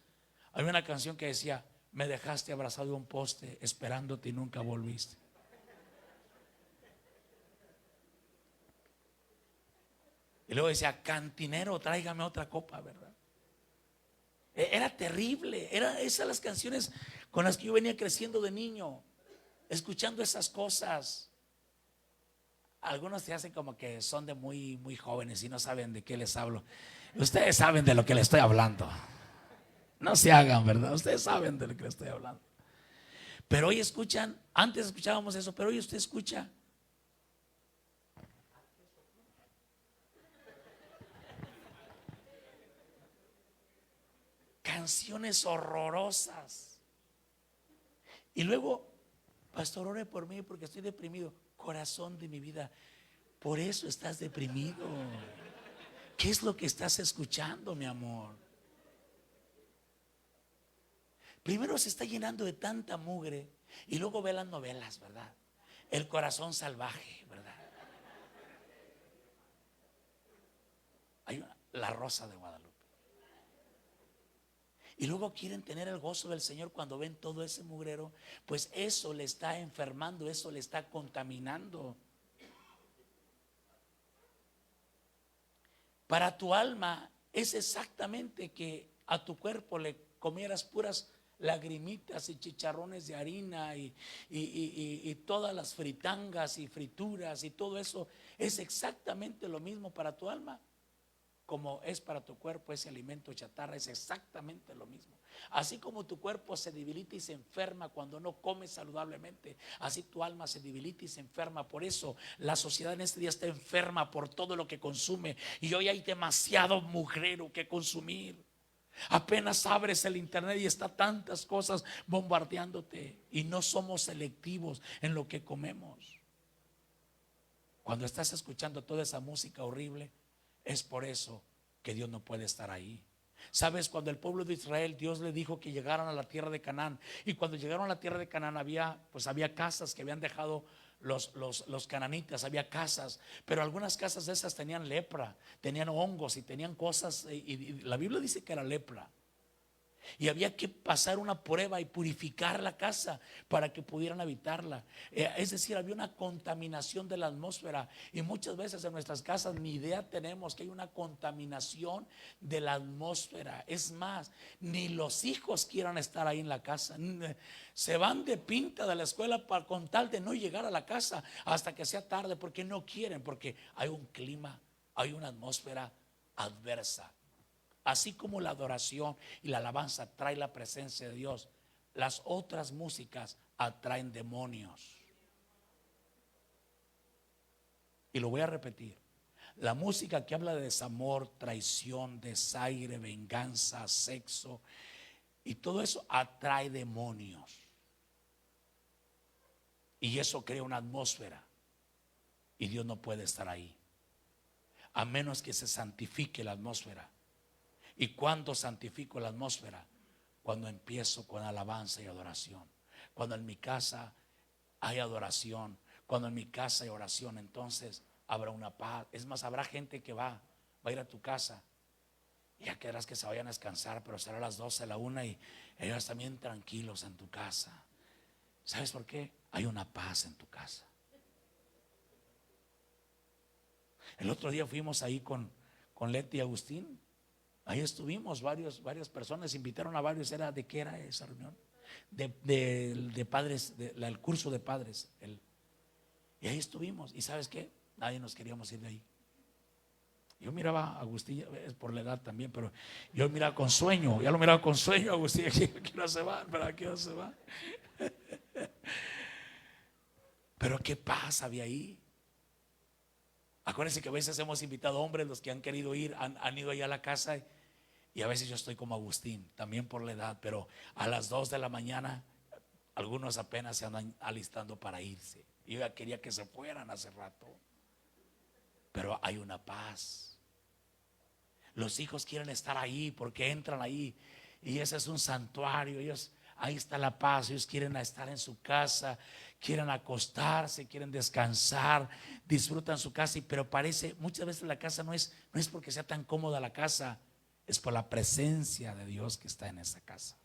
Había una canción que decía: me dejaste abrazado a un poste esperándote y nunca volviste. Y luego decía: cantinero, tráigame otra copa, ¿verdad? Era terrible. Era esas las canciones con las que yo venía creciendo de niño, escuchando esas cosas. Algunos se hacen como que son de muy jóvenes y no saben de qué les hablo. Ustedes saben de lo que les estoy hablando. No se hagan, ¿verdad? Ustedes saben de lo que les estoy hablando. Pero hoy escuchan, antes escuchábamos eso, pero hoy usted escucha canciones horrorosas. Y luego: pastor, ore por mí porque estoy deprimido. Corazón de mi vida, por eso estás deprimido. ¿Qué es lo que estás escuchando, mi amor? Primero se está llenando de tanta mugre y luego ve las novelas, ¿verdad? El corazón salvaje, ¿verdad? Hay La Rosa de Guadalupe. Y luego quieren tener el gozo del Señor cuando ven todo ese mugrero. Pues eso le está enfermando, eso le está contaminando. Para tu alma es exactamente que a tu cuerpo le comieras puras lagrimitas y chicharrones de harina y todas las fritangas y frituras y todo eso. Es exactamente lo mismo para tu alma como es para tu cuerpo ese alimento chatarra. Es exactamente lo mismo. Así como tu cuerpo se debilita y se enferma cuando no comes saludablemente, así tu alma se debilita y se enferma. Por eso la sociedad en este día está enferma por todo lo que consume. Y hoy hay demasiado mugrero que consumir. Apenas abres el internet y está tantas cosas bombardeándote. Y no somos selectivos en lo que comemos. Cuando estás escuchando toda esa música horrible, es por eso que Dios no puede estar ahí. Sabes, cuando el pueblo de Israel, Dios le dijo que llegaran a la tierra de Canaán, y cuando llegaron a la tierra de Canaán había casas que habían dejado los cananitas, había casas, pero algunas casas de esas tenían lepra, tenían hongos y tenían cosas, y la Biblia dice que era lepra. Y había que pasar una prueba y purificar la casa para que pudieran habitarla. Es decir, había una contaminación de la atmósfera. Y muchas veces en nuestras casas ni idea tenemos que hay una contaminación de la atmósfera. Es más, ni los hijos quieran estar ahí en la casa. Se van de pinta de la escuela con tal de no llegar a la casa hasta que sea tarde, porque no quieren, porque hay un clima, hay una atmósfera adversa. Así como la adoración y la alabanza trae la presencia de Dios, las otras músicas atraen demonios. Y lo voy a repetir. La música que habla de desamor, traición, desaire, venganza, sexo y todo eso atrae demonios. Y eso crea una atmósfera. Y Dios no puede estar ahí, a menos que se santifique la atmósfera. ¿Y cuándo santifico la atmósfera? Cuando empiezo con alabanza y adoración. Cuando en mi casa hay adoración, cuando en mi casa hay oración, entonces habrá una paz. Es más, habrá gente que va a ir a tu casa y ya querrás que se vayan a descansar, pero será a las 12, a la 1 y ellos también tranquilos en tu casa. ¿Sabes por qué? Hay una paz en tu casa. El otro día fuimos ahí con Leti y Agustín. Ahí estuvimos, varias personas, invitaron a varios. ¿De qué era esa reunión? De padres, el curso de padres. Y ahí estuvimos. ¿Y sabes qué? Nadie nos queríamos ir de ahí. Yo miraba a Agustín, es por la edad también, pero yo miraba con sueño. Ya lo miraba con sueño, Agustín. Aquí no se va, pero aquí no se va. Pero qué paz había ahí. Acuérdense que a veces hemos invitado hombres, los que han querido ir, han ido allá a la casa. Y a veces yo estoy como Agustín, también por la edad, pero a las 2 de la mañana algunos apenas se andan alistando para irse. Yo ya quería que se fueran hace rato, pero hay una paz. Los hijos quieren estar ahí porque entran ahí y ese es un santuario. Ellos, ahí está la paz. Ellos quieren estar en su casa, quieren acostarse, quieren descansar, disfrutan su casa. Pero parece, muchas veces la casa no es porque sea tan cómoda la casa, es por la presencia de Dios que está en esa casa.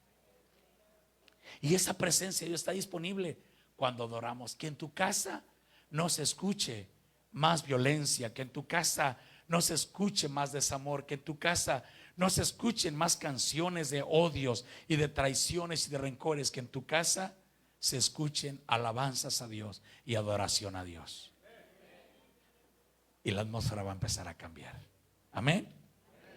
Y esa presencia de Dios está disponible cuando adoramos. Que en tu casa no se escuche más violencia, que en tu casa no se escuche más desamor, que en tu casa no se escuchen más canciones de odios y de traiciones y de rencores, que en tu casa se escuchen alabanzas a Dios y adoración a Dios. Y la atmósfera va a empezar a cambiar. Amén.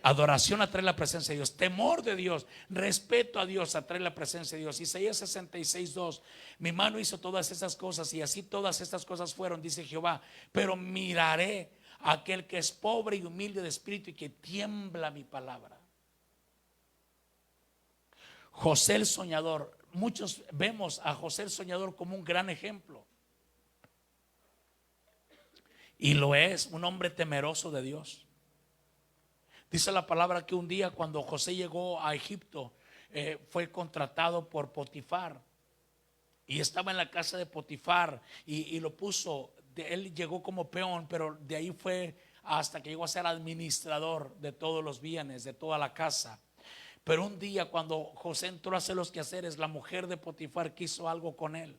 Adoración atrae la presencia de Dios, temor de Dios, respeto a Dios atrae la presencia de Dios. Isaías 66:2, mi mano hizo todas estas cosas y así todas estas cosas fueron, dice Jehová, pero miraré a aquel que es pobre y humilde de espíritu y que tiembla mi palabra. José el soñador, muchos vemos a José el soñador como un gran ejemplo, y lo es, un hombre temeroso de Dios. Dice la palabra que un día cuando José llegó a Egipto, fue contratado por Potifar y estaba en la casa de Potifar y lo puso, él llegó como peón, pero de ahí fue hasta que llegó a ser administrador de todos los bienes, de toda la casa. Pero un día cuando José entró a hacer los quehaceres, la mujer de Potifar quiso algo con él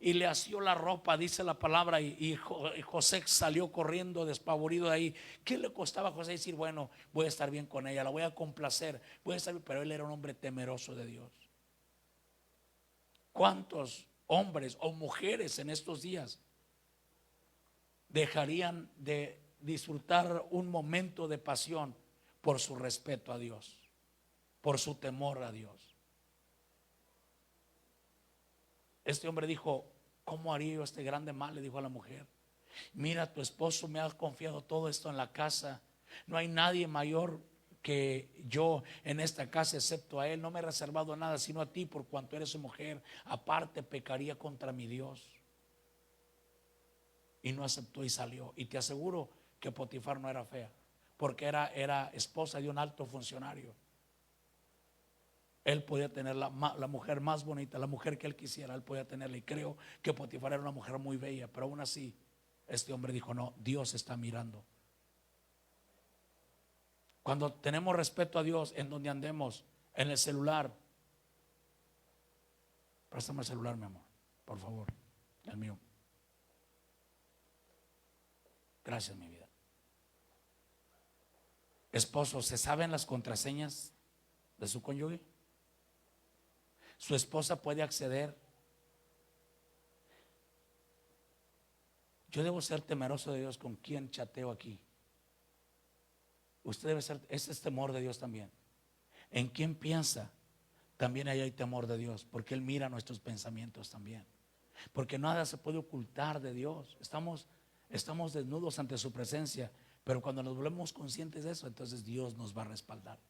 y le asió la ropa, dice la palabra, y José salió corriendo despavorido de ahí. ¿Qué le costaba a José decir, bueno, voy a estar bien con ella, la voy a complacer, voy a estar bien? Pero él era un hombre temeroso de Dios. ¿Cuántos hombres o mujeres en estos días dejarían de disfrutar un momento de pasión por su respeto a Dios, por su temor a Dios? Este hombre dijo, ¿cómo haría yo este grande mal? Le dijo a la mujer, mira, tu esposo me ha confiado todo esto en la casa. No hay nadie mayor que yo en esta casa excepto a él. No me he reservado nada sino a ti por cuanto eres su mujer. Aparte pecaría contra mi Dios. Y no aceptó y salió. Y te aseguro que Potifar no era fea. porque era esposa de un alto funcionario. Él podía tener la mujer más bonita, la mujer que él quisiera, él podía tenerla. Y creo que Potifar era una mujer muy bella, pero aún así este hombre dijo: no, Dios está mirando. Cuando tenemos respeto a Dios, en donde andemos, en el celular, préstame el celular, mi amor, por favor, el mío. Gracias, mi vida. Esposos, ¿se saben las contraseñas de su cónyuge? Su esposa puede acceder. Yo debo ser temeroso de Dios con quien chateo aquí. Usted debe ser, ese es temor de Dios también. En quién piensa, también ahí hay temor de Dios, porque Él mira nuestros pensamientos también. Porque nada se puede ocultar de Dios. Estamos desnudos ante su presencia, pero cuando nos volvemos conscientes de eso, entonces Dios nos va a respaldar.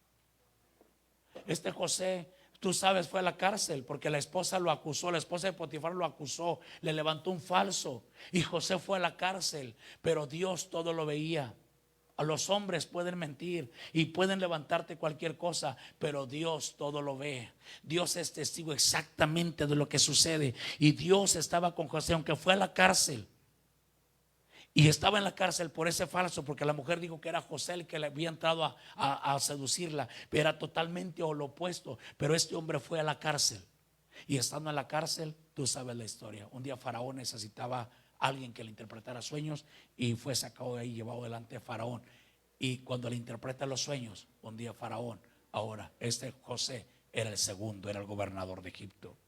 Este José, tú sabes, fue a la cárcel porque la esposa lo acusó, la esposa de Potifar lo acusó, le levantó un falso y José fue a la cárcel, pero Dios todo lo veía. A los hombres pueden mentir y pueden levantarte cualquier cosa, pero Dios todo lo ve. Dios es testigo exactamente de lo que sucede. Y Dios estaba con José, aunque fue a la cárcel. Y estaba en la cárcel por ese falso, porque la mujer dijo que era José el que le había entrado a seducirla. Era totalmente lo opuesto. Pero este hombre fue a la cárcel. Y estando en la cárcel, tú sabes la historia. Un día Faraón necesitaba alguien que le interpretara sueños y fue sacado de ahí, llevado delante de Faraón. Y cuando le interpreta los sueños, un día Faraón, ahora este José era el segundo, era el gobernador de Egipto.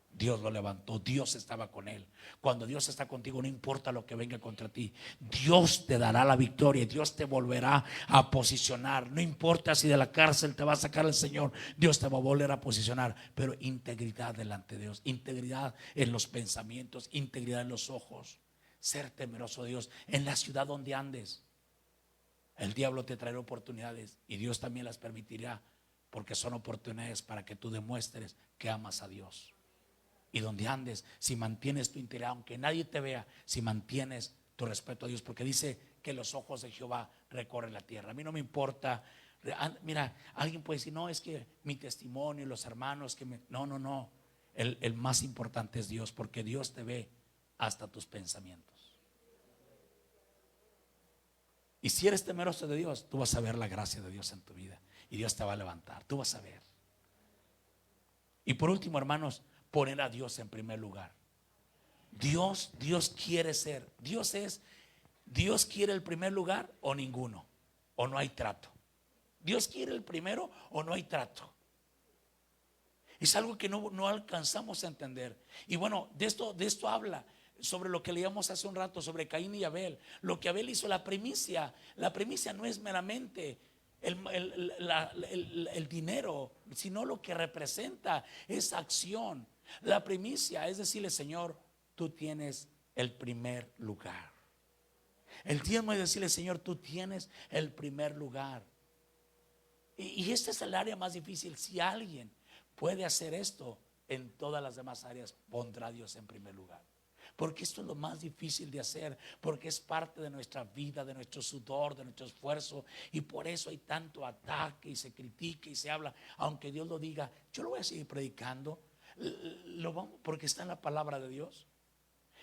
Dios lo levantó, Dios estaba con él. Cuando Dios está contigo, no importa lo que venga contra ti, Dios te dará la victoria, Dios te volverá a posicionar. No importa si de la cárcel te va a sacar el Señor, Dios te va a volver a posicionar. Pero integridad delante de Dios, integridad en los pensamientos, integridad en los ojos. Ser temeroso de Dios en la ciudad donde andes. El diablo te traerá oportunidades y Dios también las permitirá, porque son oportunidades para que tú demuestres que amas a Dios. Y donde andes, si mantienes tu integridad, aunque nadie te vea, si mantienes tu respeto a Dios, porque dice que los ojos de Jehová recorren la tierra. A mí no me importa. Mira, alguien puede decir: no, es que mi testimonio, los hermanos que me... No. El más importante es Dios, porque Dios te ve hasta tus pensamientos. Y si eres temeroso de Dios, tú vas a ver la gracia de Dios en tu vida y Dios te va a levantar, tú vas a ver. Y por último, hermanos, poner a Dios en primer lugar. Dios quiere ser, Dios quiere el primer lugar o ninguno, o no hay trato. Dios quiere el primero o no hay trato. Es algo que no alcanzamos a entender. Y bueno, de esto habla sobre lo que leíamos hace un rato sobre Caín y Abel. Lo que Abel hizo, la primicia no es meramente el dinero, sino lo que representa esa acción. La primicia es decirle: Señor, tú tienes el primer lugar. El diezmo es decirle: Señor, tú tienes el primer lugar. Y este es el área más difícil. Si alguien puede hacer esto, en todas las demás áreas pondrá a Dios en primer lugar. Porque esto es lo más difícil de hacer, porque es parte de nuestra vida, de nuestro sudor, de nuestro esfuerzo. Y por eso hay tanto ataque y se critica y se habla. Aunque Dios lo diga, yo lo voy a seguir predicando, porque está en la palabra de Dios.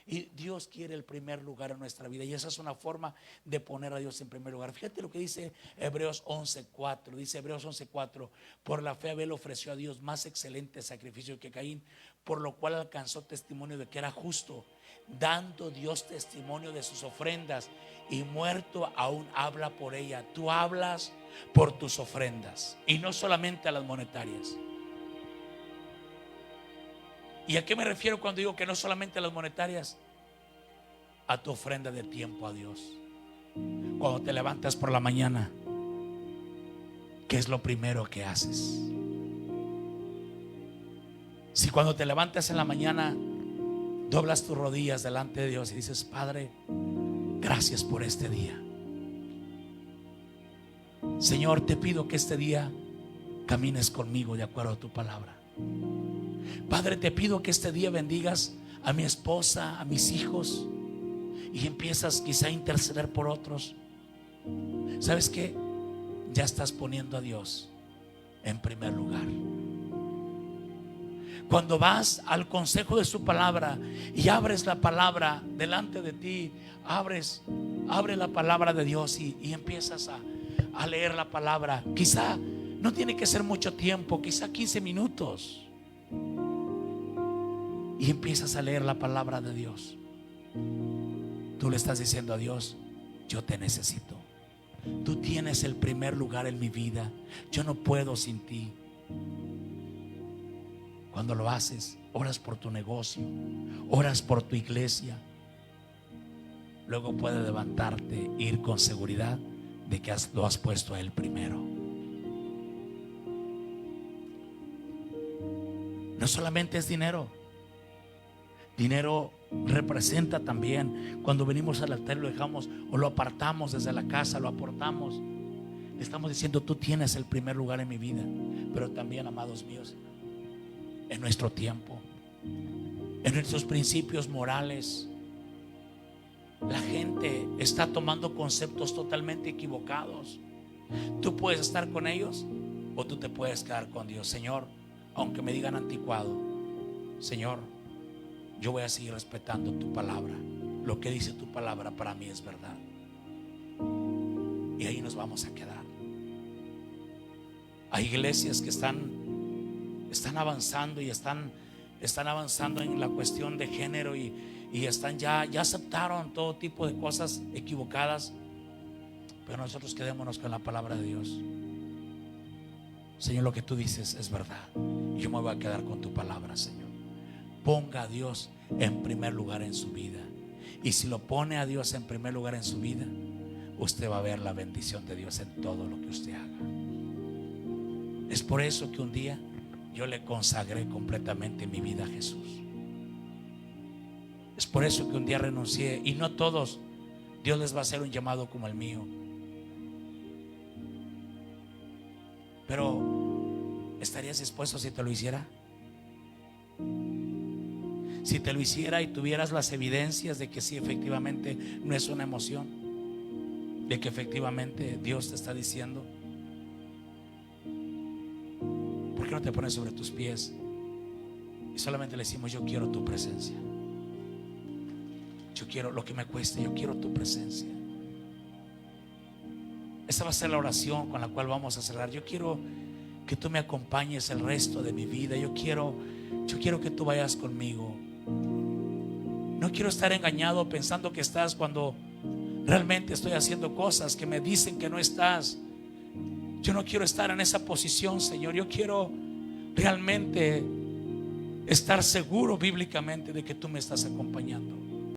Y Dios quiere el primer lugar en nuestra vida, y esa es una forma de poner a Dios en primer lugar. Fíjate lo que dice Hebreos 11:4. Dice Hebreos 11:4: por la fe Abel ofreció a Dios más excelente sacrificio que Caín, por lo cual alcanzó testimonio de que era justo, dando Dios testimonio de sus ofrendas, y muerto aún habla por ella. Tú hablas por tus ofrendas, y no solamente a las monetarias. ¿Y a qué me refiero cuando digo que no solamente a las monetarias? A tu ofrenda de tiempo a Dios. Cuando te levantas por la mañana, ¿qué es lo primero que haces? Si cuando te levantas en la mañana doblas tus rodillas delante de Dios y dices: Padre, gracias por este día. Señor, te pido que este día camines conmigo de acuerdo a tu palabra. Padre, te pido que este día bendigas a mi esposa, a mis hijos, y empiezas quizá a interceder por otros. ¿Sabes qué? ya estás poniendo a Dios en primer lugar. Cuando vas al consejo de su palabra y abres la palabra delante de ti, abre la palabra de Dios y empiezas a leer la palabra. Quizá no tiene que ser mucho tiempo, quizá 15 minutos. Y empiezas a leer la palabra de Dios. Tú le estás diciendo a Dios: yo te necesito. Tú tienes el primer lugar en mi vida. Yo no puedo sin ti. Cuando lo haces, oras por tu negocio, oras por tu iglesia. Luego puedes levantarte, ir con seguridad de que lo has puesto a Él primero. No solamente es dinero. Dinero representa también, cuando venimos al altar, lo dejamos o lo apartamos desde la casa, lo aportamos. Le estamos diciendo: tú tienes el primer lugar en mi vida. Pero también, amados míos, en nuestro tiempo, en nuestros principios morales, la gente está tomando conceptos totalmente equivocados. Tú puedes estar con ellos o tú te puedes quedar con Dios. Señor, aunque me digan anticuado, Señor, yo voy a seguir respetando tu palabra. Lo que dice tu palabra para mí es verdad. Y ahí nos vamos a quedar. Hay iglesias que están avanzando y están avanzando en la cuestión de género y están ya aceptaron todo tipo de cosas equivocadas. Pero nosotros quedémonos con la palabra de Dios. Señor, lo que tú dices es verdad. Y yo me voy a quedar con tu palabra, Señor. Ponga a Dios en primer lugar en su vida. Y si lo pone a Dios en primer lugar en su vida, usted va a ver la bendición de Dios en todo lo que usted haga. Es por eso que un día yo le consagré completamente mi vida a Jesús. Es por eso que un día renuncié. Y no todos Dios les va a hacer un llamado como el mío. Pero ¿estarías dispuesto si te lo hiciera? Si te lo hiciera y tuvieras las evidencias de que sí, efectivamente no es una emoción, de que efectivamente Dios te está diciendo, ¿por qué no te pones sobre tus pies y solamente le decimos: yo quiero tu presencia? Yo quiero, lo que me cueste, yo quiero tu presencia. Esa va a ser la oración con la cual vamos a cerrar. Yo quiero que tú me acompañes el resto de mi vida. Yo quiero que tú vayas conmigo. No quiero estar engañado pensando que estás cuando realmente estoy haciendo cosas que me dicen que no estás. Yo no quiero estar en esa posición, Señor. Yo quiero realmente estar seguro bíblicamente de que tú me estás acompañando.